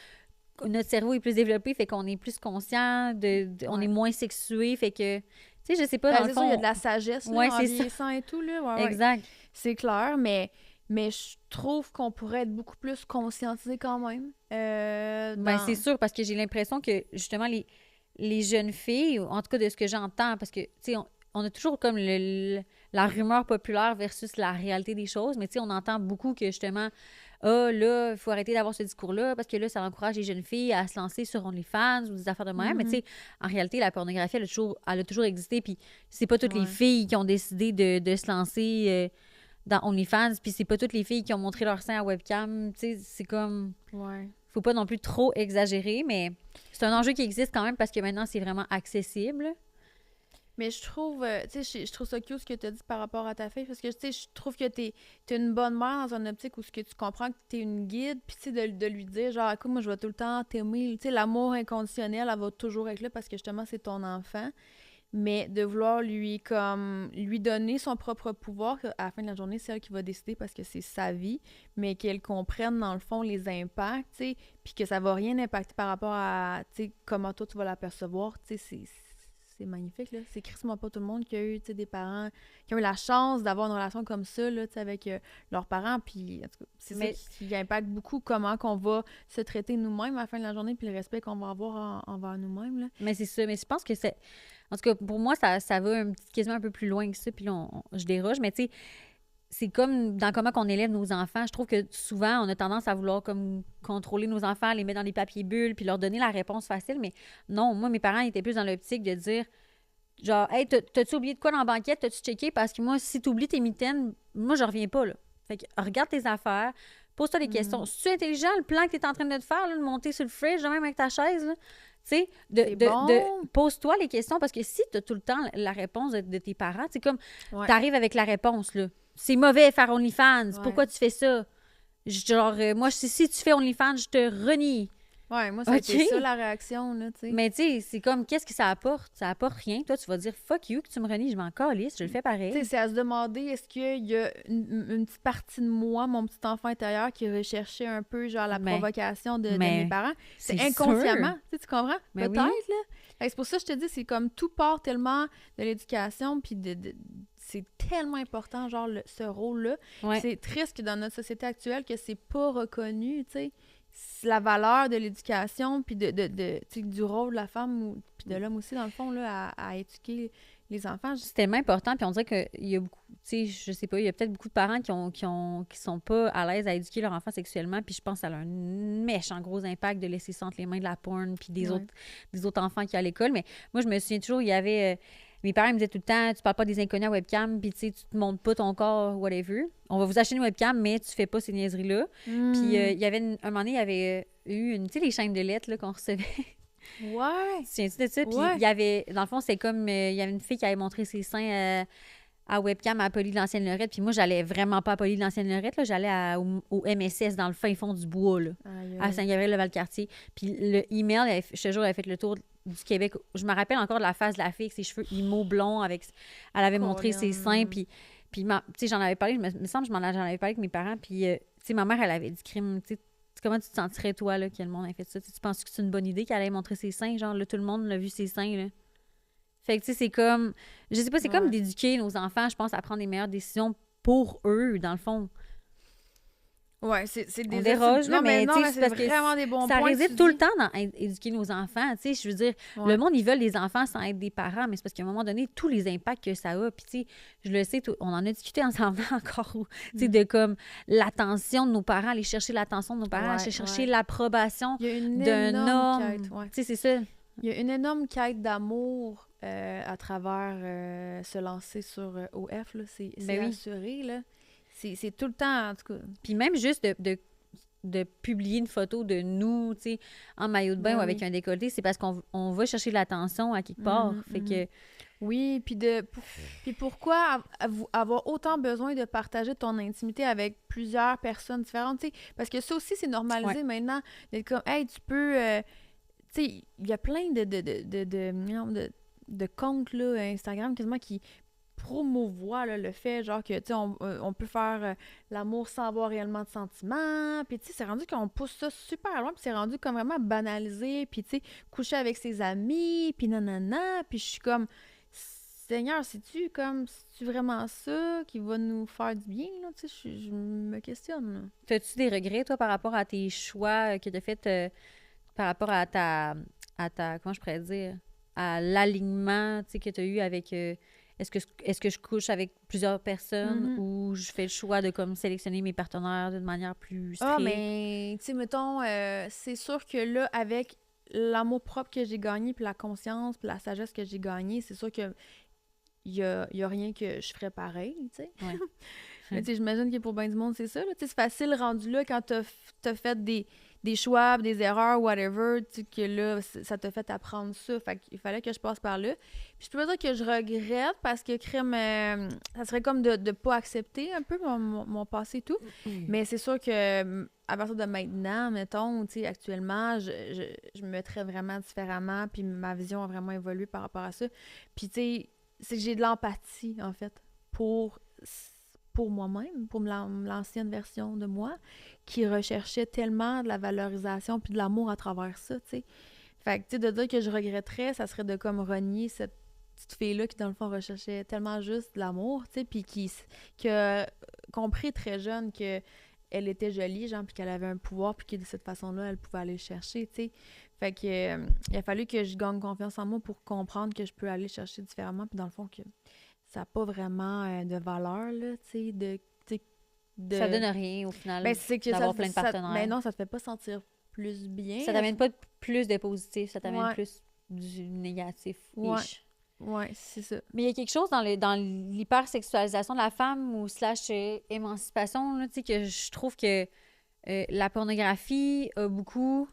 Notre cerveau est plus développé, fait qu'on est plus conscient, on est moins sexué, fait que... Tu sais, je sais pas, dans le fond... Il y a de la sagesse là, en c'est vieillissant et tout. Là. Ouais. Exact. C'est clair, mais je trouve qu'on pourrait être beaucoup plus conscientisé quand même. Ben, c'est sûr, parce que j'ai l'impression que, justement, les jeunes filles, en tout cas de ce que j'entends, parce que, tu sais, on a toujours comme la rumeur populaire versus la réalité des choses, mais tu sais, on entend beaucoup que, justement, là, il faut arrêter d'avoir ce discours-là, parce que là, ça encourage les jeunes filles à se lancer sur OnlyFans ou des affaires de même, mais tu sais, en réalité, la pornographie, elle a toujours existé, puis c'est pas toutes les filles qui ont décidé de se lancer... dans OnlyFans, puis c'est pas toutes les filles qui ont montré leur sein à webcam, tu sais, c'est comme... Ouais. Faut pas non plus trop exagérer, mais c'est un enjeu qui existe quand même parce que maintenant, c'est vraiment accessible. Mais je trouve, tu sais, je trouve ça cute ce que tu as dit par rapport à ta fille, parce que, tu sais, je trouve que t'es une bonne mère dans une optique où ce que tu comprends que t'es une guide, puis tu sais, de lui dire, genre, écoute, moi, je vais tout le temps t'aimer, tu sais, l'amour inconditionnel, elle va toujours être là parce que, justement, c'est ton enfant. Mais de vouloir lui donner son propre pouvoir, qu'à la fin de la journée, c'est elle qui va décider parce que c'est sa vie, mais qu'elle comprenne dans le fond les impacts, tu sais, puis que ça va rien impacter par rapport à, tu sais, comment toi tu vas l'apercevoir, tu sais, c'est magnifique, là. C'est crissement pas tout le monde qui a eu, tu sais, des parents qui ont eu la chance d'avoir une relation comme ça, là, tu sais, avec leurs parents, puis en tout cas, c'est ça qui impacte beaucoup comment qu'on va se traiter nous-mêmes à la fin de la journée, puis le respect qu'on va avoir envers nous-mêmes, là. Mais c'est ça, mais je pense que c'est... En tout cas, pour moi, ça va quasiment un peu plus loin que ça, puis là, je déroge, mais tu sais, c'est comme dans comment on élève nos enfants. Je trouve que souvent, on a tendance à vouloir comme contrôler nos enfants, les mettre dans des papiers bulles, puis leur donner la réponse facile, mais non, moi, mes parents étaient plus dans l'optique de dire, genre, « Hey, t'as-tu oublié de quoi dans la banquette? T'as-tu checké? Parce que moi, si t'oublies tes mitaines, moi, je reviens pas, là. » Fait que regarde tes affaires, pose-toi des questions. C'est-tu intelligent, le plan que t'es en train de te faire, là, de monter sur le fridge, même avec ta chaise, là? Tu sais, pose-toi les questions, parce que si tu as tout le temps la réponse de tes parents, c'est comme, t'arrives avec la réponse, là. C'est mauvais faire OnlyFans. Pourquoi tu fais ça? Genre, moi, si tu fais OnlyFans, je te renie. Ouais, moi, ça a été OK. ça, la réaction, là, tu sais. Mais tu sais, c'est comme, qu'est-ce que ça apporte? Ça apporte rien. Toi, tu vas dire, fuck you, que tu me renies, je m'en calisse, je le fais Tu sais, pareil. c'est à se demander, est-ce qu'il y a une petite partie de moi, mon petit enfant intérieur, qui recherchait un peu, genre, la provocation de mes parents? C'est inconsciemment, tu comprends? Mais Peut-être, oui. là. Fait que c'est pour ça que je te dis, c'est comme tout part tellement de l'éducation, puis c'est tellement important, genre, ce rôle-là. Ouais. C'est triste que dans notre société actuelle, que c'est pas reconnu, tu sais. La valeur de l'éducation, puis tu sais, du rôle de la femme, puis de l'homme aussi, dans le fond, là, à éduquer les enfants. C'est tellement important, puis on dirait qu'il y a beaucoup, tu sais, je sais pas, il y a peut-être beaucoup de parents qui sont pas à l'aise à éduquer leur enfant sexuellement, puis je pense que ça a un méchant gros impact de laisser ça entre les mains de la porn, puis des autres enfants qui sont à l'école. Mais moi, je me souviens toujours, il y avait... mes parents me disaient tout le temps, tu parles pas des inconnus à webcam, puis tu sais, tu te montres pas ton corps, whatever. On va vous acheter une webcam, mais tu fais pas ces niaiseries-là. Puis il y avait un moment donné, il y avait eu tu sais, les chaînes de lettres là, qu'on recevait. Ouais! Tu souviens-tu de ça? Puis il y avait, dans le fond, c'est comme, il y avait une fille qui avait montré ses seins à webcam à Poly de l'Ancienne Lorette. Puis moi, j'allais vraiment pas à Poly de l'Ancienne Lorette, là. J'allais au MSS dans le fin fond du bois, là, à Saint-Gabriel-le-Valcartier. Puis le email, je te jure, elle avait fait le tour du Québec. Je me rappelle encore de la face de la fille avec ses cheveux imo blonds. Elle avait montré ses seins. Puis tu sais, j'en avais parlé, me semble que j'en avais parlé avec mes parents. Puis, tu sais, ma mère, elle avait dit, crime, tu sais, comment tu te sentirais, toi, là, que le monde ait fait ça? Tu penses que c'est une bonne idée qu'elle ait montré ses seins? Genre, là, tout le monde l'a vu ses seins, là. Fait que, tu sais, c'est comme... Je sais pas, c'est comme d'éduquer nos enfants, je pense, à prendre les meilleures décisions pour eux, dans le fond. Ouais, c'est des... On déroge, là, mais c'est parce que vraiment des bons ça points. réside tout le temps dans éduquer nos enfants, tu sais, je veux dire, le monde, ils veulent des enfants sans être des parents, mais c'est parce qu'à un moment donné, tous les impacts que ça a, puis tu sais, je le sais, on en a discuté ensemble encore, tu sais, de comme l'attention de nos parents, aller chercher l'attention de nos parents, aller chercher l'approbation d'un homme. Tu sais, c'est ça. Il y a une énorme quête d'amour à travers se lancer sur OF, là, c'est assuré, là. C'est tout le temps, en tout cas. Puis même juste de publier une photo de nous, tu sais, en maillot de bain ou avec un décolleté, c'est parce qu'on va chercher l'attention à quelque part. Fait que... Oui, puis pourquoi avoir autant besoin de partager ton intimité avec plusieurs personnes différentes, tu sais? Parce que ça aussi, c'est normalisé maintenant. D'être comme, hey, tu peux... tu sais, il y a plein de comptes, là, Instagram, quasiment, qui promouvoir là, le fait, genre, que, tu sais, on peut faire l'amour sans avoir réellement de sentiments, puis, tu sais, c'est rendu qu'on pousse ça super loin, puis c'est rendu comme vraiment banalisé, puis, tu sais, coucher avec ses amis, puis nanana, puis je suis comme, Seigneur, c'est-tu vraiment ça qui va nous faire du bien, là, tu sais, je me questionne, là. T'as-tu des regrets, toi, par rapport à tes choix que t'as fait, par rapport à ta, comment je pourrais dire, à l'alignement, tu sais, que t'as eu avec... Est-ce que je couche avec plusieurs personnes ou je fais le choix de comme sélectionner mes partenaires d'une manière plus stricte? Ah, mais, tu sais, mettons, c'est sûr que là, avec l'amour propre que j'ai gagné, puis la conscience, puis la sagesse que j'ai gagnée, c'est sûr que y a rien que je ferais pareil, tu sais. Ouais. Mais tu sais, j'imagine que pour bien du monde, c'est ça, là. Tu sais, c'est facile rendu là quand t'as fait des choix, des erreurs, whatever, tu sais, que là, ça t'a fait apprendre ça. Fait qu'il fallait que je passe par là. Puis je peux pas dire que je regrette parce que crème, ça serait comme de pas accepter un peu mon passé et tout. Mais c'est sûr que à partir de maintenant, mettons, tu sais, actuellement, je me mettrais vraiment différemment, puis ma vision a vraiment évolué par rapport à ça. Puis tu sais, c'est que j'ai de l'empathie, en fait, pour moi-même, pour l'ancienne version de moi, qui recherchait tellement de la valorisation puis de l'amour à travers ça, tu sais. Fait que, tu sais, de dire que je regretterais, ça serait de comme renier cette petite fille-là qui, dans le fond, recherchait tellement juste de l'amour, tu sais, puis qui a compris très jeune que elle était jolie, genre, puis qu'elle avait un pouvoir, puis que de cette façon-là, elle pouvait aller le chercher, tu sais. Fait que il a fallu que je gagne confiance en moi pour comprendre que je peux aller chercher différemment, puis dans le fond, que ça n'a pas vraiment de valeur, là, tu sais, Ça donne rien, au final, d'avoir plein de partenaires. Mais non, ça te fait pas sentir plus bien. Ça t'amène pas plus de positif, ça t'amène plus du négatif. Ouais, c'est ça. Mais il y a quelque chose dans l'hypersexualisation de la femme ou / émancipation, là, tu sais, que je trouve que la pornographie a beaucoup,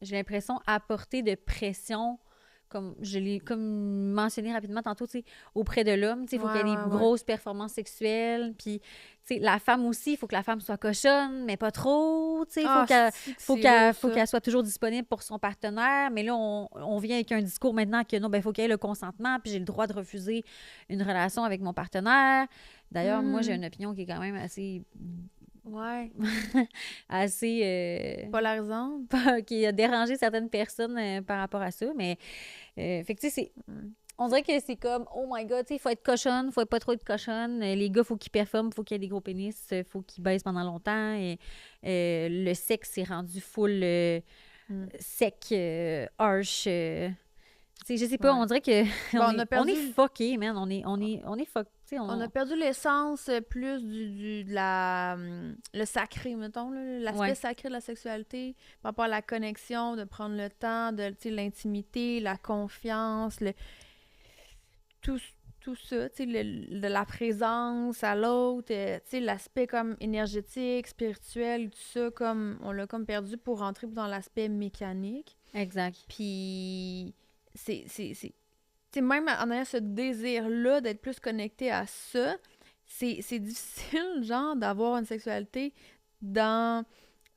j'ai l'impression, apporté de pression comme je l'ai comme mentionné rapidement tantôt, tu sais, auprès de l'homme, tu sais, il faut Ouais, qu'il y ait des ouais, ouais. grosses performances sexuelles, puis, tu sais, la femme aussi, il faut que la femme soit cochonne, mais pas trop, tu sais, il Ah, c'est que c'est lourd, faut ça. qu'elle soit toujours disponible pour son partenaire, mais là, on vient avec un discours maintenant que non, ben, il faut qu'il y ait le consentement, puis j'ai le droit de refuser une relation avec mon partenaire. D'ailleurs, moi, j'ai Mhm. une opinion qui est quand même assez Ouais. assez Polarisante. qui a dérangé certaines personnes par rapport à ça, mais fait que tu sais, on dirait que c'est comme oh my god, tu sais, il faut être cochonne, faut pas trop être cochonne, les gars faut qu'ils performent, faut qu'il y ait des gros pénis, faut qu'ils baissent pendant longtemps et le sexe est rendu full Mm. sec, harsh, tu sais, je sais pas, Ouais. on dirait que Bon, on est fucké, man, on est fuck, tu sais, on a perdu l'essence plus de la le sacré, mettons, là, l'aspect ouais, sacré de la sexualité, par rapport à la connexion, de prendre le temps, de tu sais, l'intimité, la confiance, tout, tout ça, tu sais, de la présence à l'autre, tu sais, l'aspect comme énergétique, spirituel, tout ça, comme on l'a comme perdu pour rentrer dans l'aspect mécanique. exact. Puis c'est tu sais, même en ayant ce désir-là d'être plus connecté à ça, c'est difficile, genre, d'avoir une sexualité dans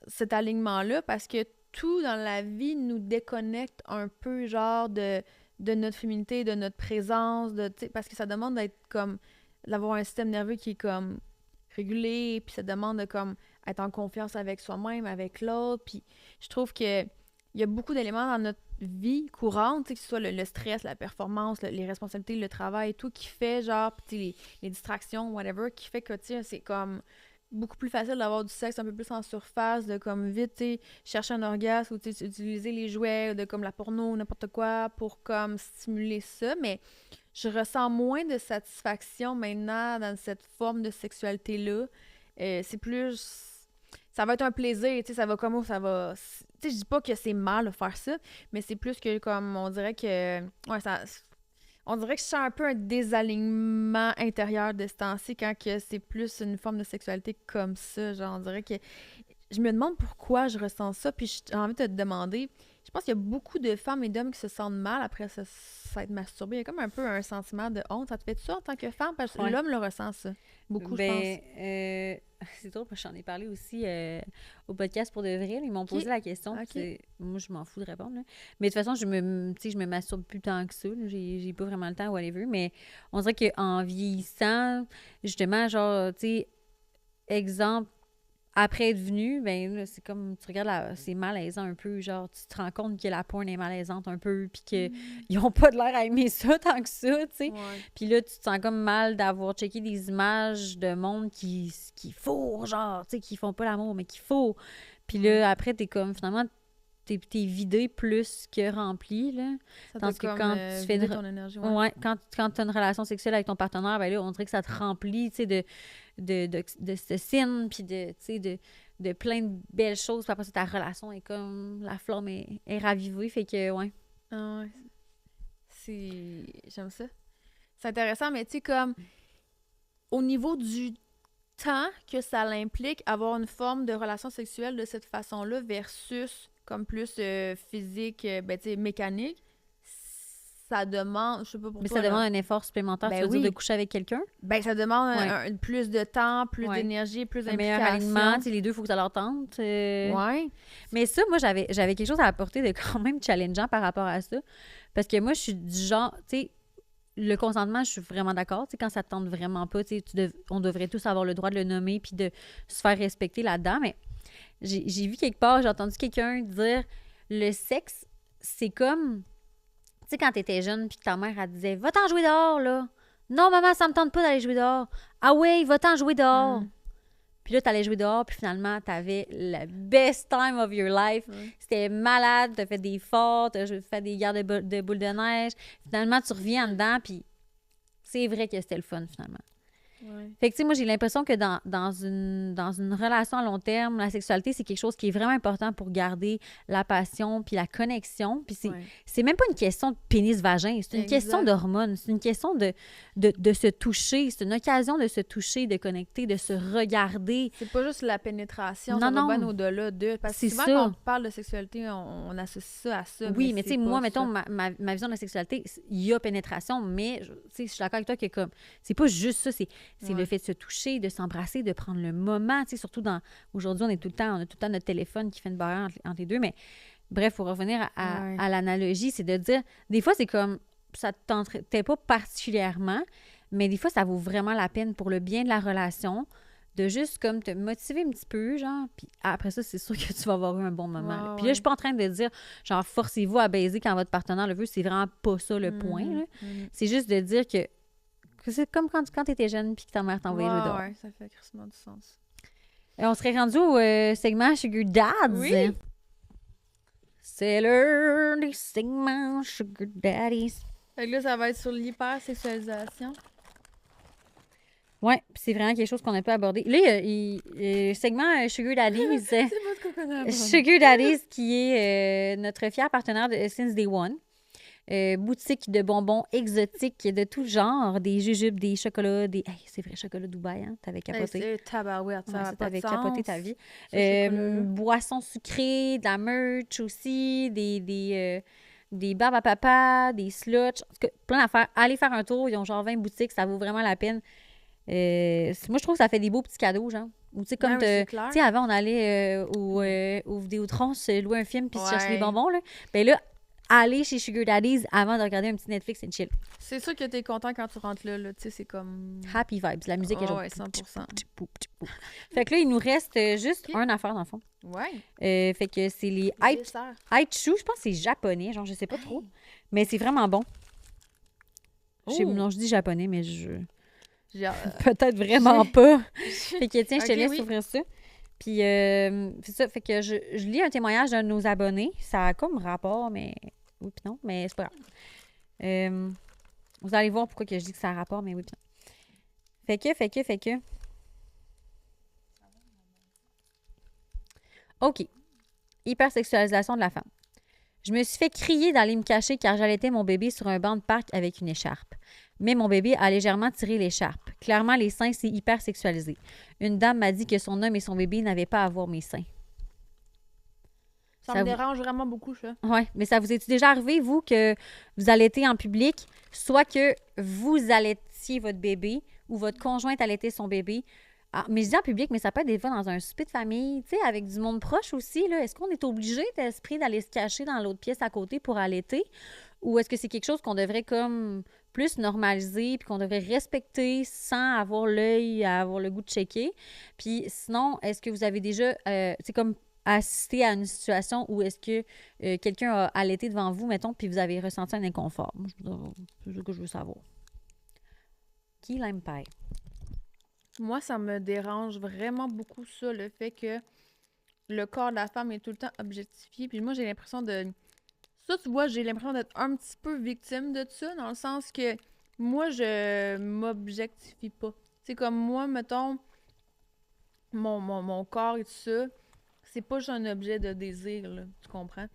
cet alignement-là parce que tout dans la vie nous déconnecte un peu, genre, de notre féminité, de notre présence, tu sais, parce que ça demande d'être comme, d'avoir un système nerveux qui est comme régulé, puis ça demande de comme être en confiance avec soi-même, avec l'autre, puis je trouve que il y a beaucoup d'éléments dans notre vie courante, tu sais, que ce soit le stress, la performance, les responsabilités, le travail, tout qui fait genre, puis tu sais, les distractions, whatever, qui fait que tu sais, c'est comme beaucoup plus facile d'avoir du sexe un peu plus en surface, de comme vite, tu sais, chercher un orgasme ou tu sais, utiliser les jouets de comme la porno ou n'importe quoi pour comme stimuler ça, mais je ressens moins de satisfaction maintenant dans cette forme de sexualité-là. C'est plus. Ça va être un plaisir, tu sais, ça va comme ça va. Tu sais, je dis pas que c'est mal de faire ça, mais c'est plus que comme on dirait que. Ouais, ça. On dirait que je sens un peu un désalignement intérieur de ce temps-ci quand que c'est plus une forme de sexualité comme ça. Genre, on dirait que je me demande pourquoi je ressens ça, puis j'ai envie de te demander. Je pense qu'il y a beaucoup de femmes et d'hommes qui se sentent mal après s'être masturbé. Il y a comme un peu un sentiment de honte. Ça te fait ça en tant que femme? Parce que Ouais. l'homme le ressent, ça. Beaucoup, je pense. Ben, c'est drôle parce que j'en ai parlé aussi au podcast pour de vrai. Ils m'ont posé la question. Ok. Puis moi, je m'en fous de répondre. Là. Mais de toute façon, tu sais, je me masturbe plus tant que ça. Là. J'ai pas vraiment le temps, whatever. Mais on dirait qu'en vieillissant, justement, genre, tu sais, exemple, après être venu, ben là, c'est comme, tu regardes, c'est malaisant un peu. Genre, tu te rends compte que la porn est malaisante un peu. Puis qu'ils ont pas de l'air à aimer ça tant que ça, tu sais. Ouais. Puis là, tu te sens comme mal d'avoir checké des images de monde qui fourrent, genre, tu sais, qui font pas l'amour, mais qui fourrent. Puis là, après, t'es comme, finalement, t'es vidé plus que rempli, là. Ça Tandis te que comme quand tu fais vider ton énergie. Ouais. Ouais, quand tu as une relation sexuelle avec ton partenaire, ben là, on dirait que ça te remplit, tu sais, de cécine, puis tu sais, de plein de belles choses. Puis après ça, ta relation est comme, la flamme est ravivée, fait que, ouais. Ah ouais. J'aime ça. C'est intéressant, mais tu sais, comme, au niveau du temps que ça l'implique avoir une forme de relation sexuelle de cette façon-là versus comme plus physique, ben tu sais, mécanique, ça demande, je sais pas pour Mais toi, ça là. demande un effort supplémentaire, Ben tu veux dire, oui. de coucher avec quelqu'un. Ben ça demande Ouais. plus de temps, plus Ouais. d'énergie, plus Un meilleur alignement, d'implication. tu sais, les deux, il faut que ça leur tente. Ouais. Mais ça, moi, j'avais quelque chose à apporter de quand même challengeant par rapport à ça. Parce que moi, je suis du genre, tu sais, le consentement, je suis vraiment d'accord. Tu sais, quand ça te tente vraiment pas, tu sais, on devrait tous avoir le droit de le nommer puis de se faire respecter là-dedans. Mais j'ai vu quelque part, j'ai entendu quelqu'un dire le sexe, c'est comme, tu sais, quand t'étais jeune puis que ta mère, elle disait, va-t'en jouer dehors, là. Non, maman, ça me tente pas d'aller jouer dehors. Ah ouais, va-t'en jouer dehors. Puis là, t'allais jouer dehors, puis finalement, t'avais le best time of your life. C'était malade, t'as fait des forts, t'as fait des guerres de boules de neige. Finalement, tu reviens en dedans, puis c'est vrai que c'était le fun, finalement. Ouais. Fait que, tu sais, moi, j'ai l'impression que dans une relation à long terme, la sexualité, c'est quelque chose qui est vraiment important pour garder la passion puis la connexion. Puis Ouais. c'est même pas une question de pénis-vagin, c'est une question Exact. d'hormones, c'est une question de se toucher, c'est une occasion de se toucher, de connecter, de se regarder. C'est pas juste la pénétration, Non, ça va non. bien au-delà de... Parce que C'est souvent, ça. quand on parle de sexualité, on associe ça à ça. Oui, mais tu sais, c'est moi, pas mettons, ça. ma vision de la sexualité, il y a pénétration, mais tu sais, je suis d'accord avec toi que comme, c'est pas juste ça, c'est le Ouais. fait de se toucher, de s'embrasser, de prendre le moment, tu sais, surtout aujourd'hui, on a tout le temps notre téléphone qui fait une barrière entre les deux, mais bref, pour revenir Ouais. à l'analogie, c'est de dire, des fois, c'est comme, ça te tentait pas particulièrement, mais des fois, ça vaut vraiment la peine pour le bien de la relation, de juste comme te motiver un petit peu, genre, puis après ça, c'est sûr que tu vas avoir eu un bon moment. Là. Ouais, Puis là, je suis pas en train de dire, genre, forcez-vous à baiser quand votre partenaire le veut, c'est vraiment pas ça le point, là. C'est juste de dire que c'est comme quand tu étais jeune puis que ta mère t'envoyait jouer dehors. Ouais, ça fait crissement du sens. Et on serait rendu au segment Sugar Dads. Oui. C'est l'heure des segments Sugar Daddies. Fait que là, ça va être sur l'hypersexualisation. Ouais, puis c'est vraiment quelque chose qu'on a pu aborder. Là, il y a segment Sugar Daddies. C'est pas ce qu'on connaît avant. Sugar Daddies, qui est notre fier partenaire de Since Day One. Boutique de bonbons exotiques de tout genre, des jujubes, des chocolats, des... Hey, c'est vrai, chocolat Dubaï, hein? T'avais capoté. C'est tabarouette, ça Ouais, va ça, pas de t'avais sens. capoté ta vie. Ce chocolat-là. Boissons sucrées, de la merch aussi, des barbes à papa, des sluts, en tout cas, plein d'affaires. Allez faire un tour, ils ont genre 20 boutiques, ça vaut vraiment la peine. Moi, je trouve que ça fait des beaux petits cadeaux, genre. Ou tu sais, comme Ouais, c'est clair. tu sais, avant, on allait au Vidéotron se louer un film puis se chercher des Ouais. bonbons, là. Ben là, aller chez Sugar Daddies avant de regarder un petit Netflix and chill. C'est sûr que t'es content quand tu rentres là. Tu sais, c'est comme... Happy vibes. La musique est genre... Ouais, 100%. Fait que là, il nous reste juste Ok. un affaire, dans le fond. Ouais. Fait que c'est les Dessert. Haichu. Je pense que c'est japonais, genre, je sais pas trop. Mais c'est vraiment bon. Oh. Non, je dis japonais, mais je... J'ai- Peut-être vraiment pas. Fait que tiens, je te Ok, laisse oui. ouvrir ça. Puis, c'est ça. Fait que je lis un témoignage d'un de nos abonnés. Ça a comme rapport, mais... Oui puis non, mais c'est pas grave. Vous allez voir pourquoi que je dis que ça a rapport, mais oui puis non. Fait que... OK. Hypersexualisation de la femme. Je me suis fait crier d'aller me cacher car j'allaitais mon bébé sur un banc de parc avec une écharpe. Mais mon bébé a légèrement tiré l'écharpe. Clairement, les seins, c'est hyper sexualisé. Une dame m'a dit que son homme et son bébé n'avaient pas à voir mes seins. Ça Ça me vous- dérange vraiment beaucoup, ça. Oui, mais ça vous est-tu déjà arrivé, vous, que vous allaitez en public, soit que vous allaitiez votre bébé ou votre conjointe allaitait son bébé? Ah, mais je dis en public, mais ça peut être des fois dans un souper de famille, tu sais, avec du monde proche aussi. Là. Est-ce qu'on est obligé d'esprit d'aller se cacher dans l'autre pièce à côté pour allaiter? Ou est-ce que c'est quelque chose qu'on devrait comme plus normaliser puis qu'on devrait respecter sans avoir l'œil à avoir le goût de checker? Puis sinon, est-ce que vous avez déjà, c'est comme assisté à une situation où est-ce que quelqu'un a allaité devant vous, mettons, puis vous avez ressenti un inconfort? Moi, c'est ce que je veux savoir. Qui l'aime pas? Moi, ça me dérange vraiment beaucoup, ça, le fait que le corps de la femme est tout le temps objectifié. Puis moi, j'ai l'impression de... Ça, tu vois, j'ai l'impression d'être un petit peu victime de ça, dans le sens que moi, je m'objectifie pas. C'est comme moi, mettons, mon corps et tout ça, c'est pas juste un objet de désir, là, tu comprends?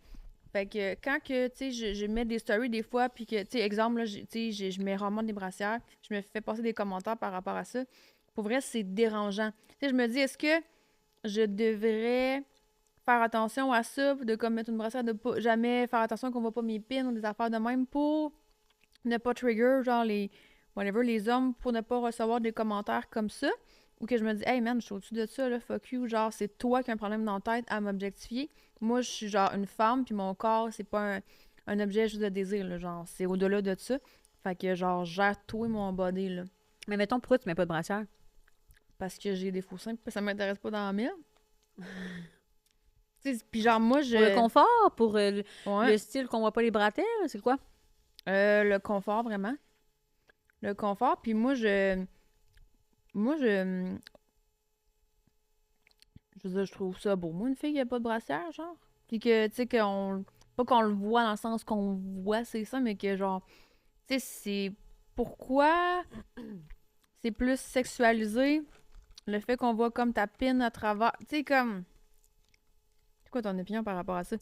Fait que quand que, tu sais, je mets des stories des fois, puis que, tu sais, exemple, là, tu sais, je mets rarement des brassières, je me fais passer des commentaires par rapport à ça. Pour vrai, c'est dérangeant. Tu sais, je me dis, est-ce que je devrais faire attention à ça, de comme mettre une brassière, de pas jamais faire attention qu'on voit pas mes pins ou des affaires de même pour ne pas trigger, genre, les hommes, pour ne pas recevoir des commentaires comme ça. Ou que je me dis, hey man, je suis au-dessus de ça, là, fuck you, genre, c'est toi qui as un problème dans la tête à m'objectifier. Moi, je suis genre une femme, puis mon corps, c'est pas un objet juste de désir, là, genre, c'est au-delà de ça. Fait que, genre, gère toi mon body, là. Mais mettons, pourquoi tu mets pas de brassière? Parce que j'ai des faux seins, puis ça m'intéresse pas d'en mettre. Tu sais, puis genre, moi, je... Pour le confort? Pour Ouais. le style qu'on voit pas les bretelles? C'est quoi? Le confort, vraiment. Le confort, puis moi, je veux dire, je trouve ça beau. Moi, une fille qui a pas de brassière, genre. Puis que, tu sais, pas qu'on le voit dans le sens qu'on voit, c'est ça, mais que, genre, tu sais, c'est... Pourquoi... c'est plus sexualisé. Le fait qu'on voit comme ta pine à travers... Tu sais, comme... C'est quoi ton opinion par rapport à ça?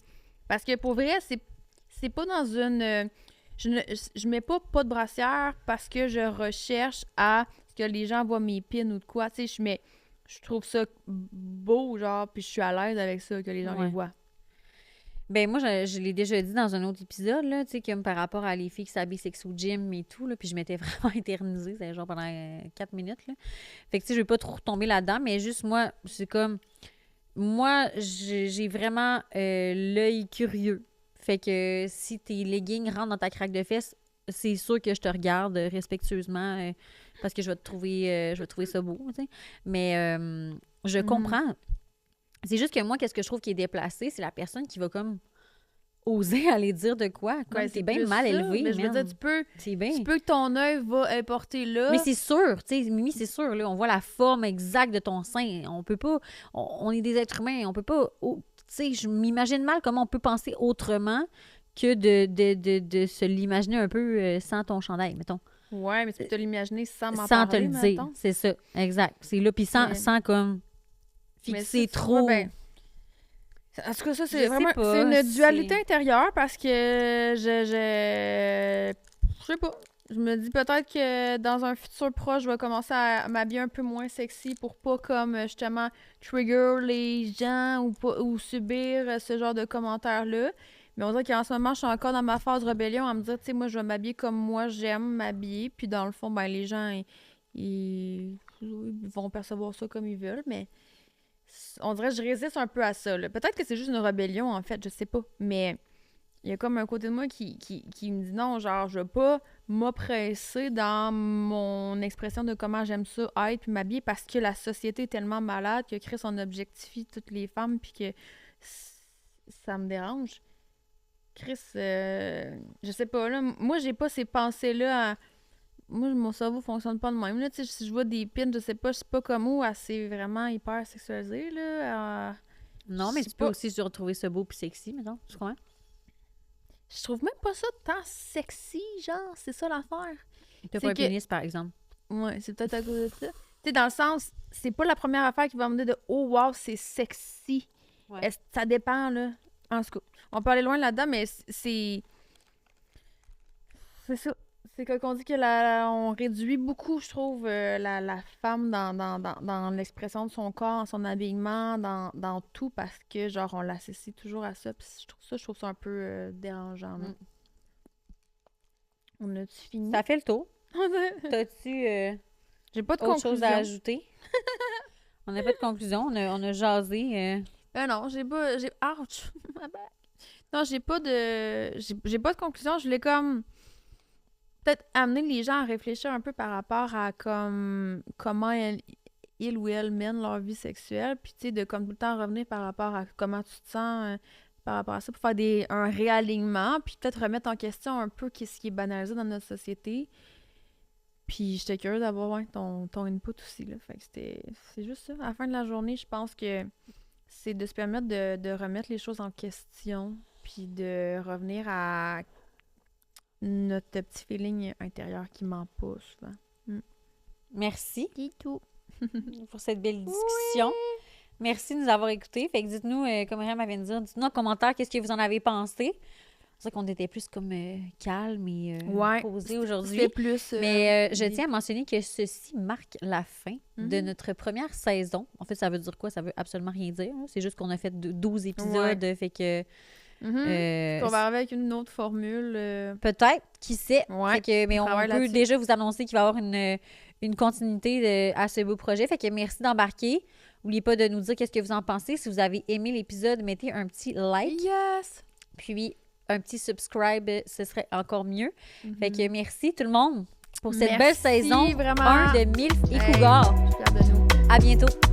Parce que pour vrai, c'est pas dans une... Je mets pas de brassière parce que je recherche à ce que les gens voient mes pins ou de quoi. Tu sais, je trouve ça beau, genre, puis je suis à l'aise avec ça, que les gens les voient. Ben moi, je l'ai déjà dit dans un autre épisode, là, tu sais, comme par rapport à les filles qui s'habillent sexe au gym et tout, là, puis je m'étais vraiment éternisée, c'était genre pendant 4 minutes, là. Fait que, tu sais, je vais pas trop retomber là-dedans, mais juste, moi, c'est comme... Moi, j'ai vraiment l'œil curieux. Fait que si tes leggings rentrent dans ta craque de fesses, c'est sûr que je te regarde respectueusement parce que je vais trouver ça beau, tu sais. Mais je comprends. C'est juste que moi, qu'est-ce que je trouve qui est déplacé, c'est la personne qui va comme oser aller dire de quoi. Comme t'es bien mal élevé. Mais je veux dire, tu peux que ton œil va porter là. Mais c'est sûr, tu sais, Mimi, c'est sûr, là, on voit la forme exacte de ton sein. On peut pas, on est des êtres humains, on peut pas, tu sais, je m'imagine mal comment on peut penser autrement que de se l'imaginer un peu sans ton chandail, mettons. Ouais, mais tu peux te l'imaginer sans m'en sans parler, te le dire, c'est ça, exact. C'est là, puis sans comme fixer trop... En tout cas, ça, c'est vraiment c'est une dualité intérieure parce que je sais pas. Je me dis peut-être que dans un futur proche, je vais commencer à m'habiller un peu moins sexy pour pas comme justement trigger les gens ou subir ce genre de commentaires-là. Mais on dirait qu'en ce moment, je suis encore dans ma phase rébellion à me dire, tu sais, moi, je vais m'habiller comme moi j'aime m'habiller. Puis dans le fond, ben les gens, ils vont percevoir ça comme ils veulent, mais... On dirait que je résiste un peu à ça. Peut-être que c'est juste une rébellion, en fait, je sais pas. Mais il y a comme un côté de moi qui me dit non, genre, je veux pas m'oppresser dans mon expression de comment j'aime ça être puis m'habiller parce que la société est tellement malade que Chris, on objectifie toutes les femmes puis que ça me dérange. Chris, je sais pas, là, moi, j'ai pas ces pensées-là Moi, mon cerveau fonctionne pas de même. Là, si je vois des pins, je sais pas comme où, c'est vraiment hyper sexualisé. Là, non, mais tu peux aussi se retrouver ça beau puis sexy, mettons. Tu comprends? Je trouve même pas ça tant sexy, genre, c'est ça l'affaire. T'as pas un pénis, par exemple. Ouais, c'est peut-être à cause de ça. Tu sais, dans le sens, c'est pas la première affaire qui va me dire de « Oh, wow, c'est sexy ouais. ». Ça dépend, là. En tout cas, on peut aller loin là-dedans, mais c'est ça. C'est qu'on dit que on réduit beaucoup, je trouve, la femme dans l'expression de son corps, son habillement, dans tout, parce que, genre, on l'associe toujours à ça. Puis je trouve ça un peu dérangeant. On a-tu fini? Ça fait le tour. T'as-tu j'ai pas de autre conclusion. Chose à ajouter? On n'a pas de conclusion. On a jasé. Non, j'ai pas... Ouch! Non, j'ai pas de conclusion. Je voulais comme... peut-être amener les gens à réfléchir un peu par rapport à comme comment ils ou elles mènent leur vie sexuelle, puis tu sais, de comme tout le temps revenir par rapport à comment tu te sens par rapport à ça, pour faire un réalignement, puis peut-être remettre en question un peu ce qui est banalisé dans notre société. Puis j'étais curieuse d'avoir ton input aussi, là. Fait que c'est juste ça. À la fin de la journée, je pense que c'est de se permettre de remettre les choses en question, puis de revenir à notre petit feeling intérieur qui ment pas souvent. Merci. C'est tout. Pour cette belle discussion. Oui. Merci de nous avoir écoutés. Fait que dites-nous, comme Myriam vient de dire, dites-nous en commentaire qu'est-ce que vous en avez pensé. C'est vrai qu'on était plus comme calme et posé aujourd'hui. C'est plus... Mais je tiens à mentionner que ceci marque la fin de notre première saison. En fait, ça veut dire quoi? Ça veut absolument rien dire. Hein? C'est juste qu'on a fait 12 épisodes. Fait que... qu'on va arriver avec une autre formule. Peut-être, qui sait. Ouais, mais on peut déjà vous annoncer qu'il va y avoir une continuité à ce beau projet. Fait que merci d'embarquer. N'oubliez pas de nous dire qu'est-ce que vous en pensez. Si vous avez aimé l'épisode, mettez un petit like. Yes! Puis un petit subscribe, ce serait encore mieux. Fait que merci tout le monde pour cette belle saison. Vraiment. 1 de Milf et Cougar. Je suis fière de nous. À bientôt.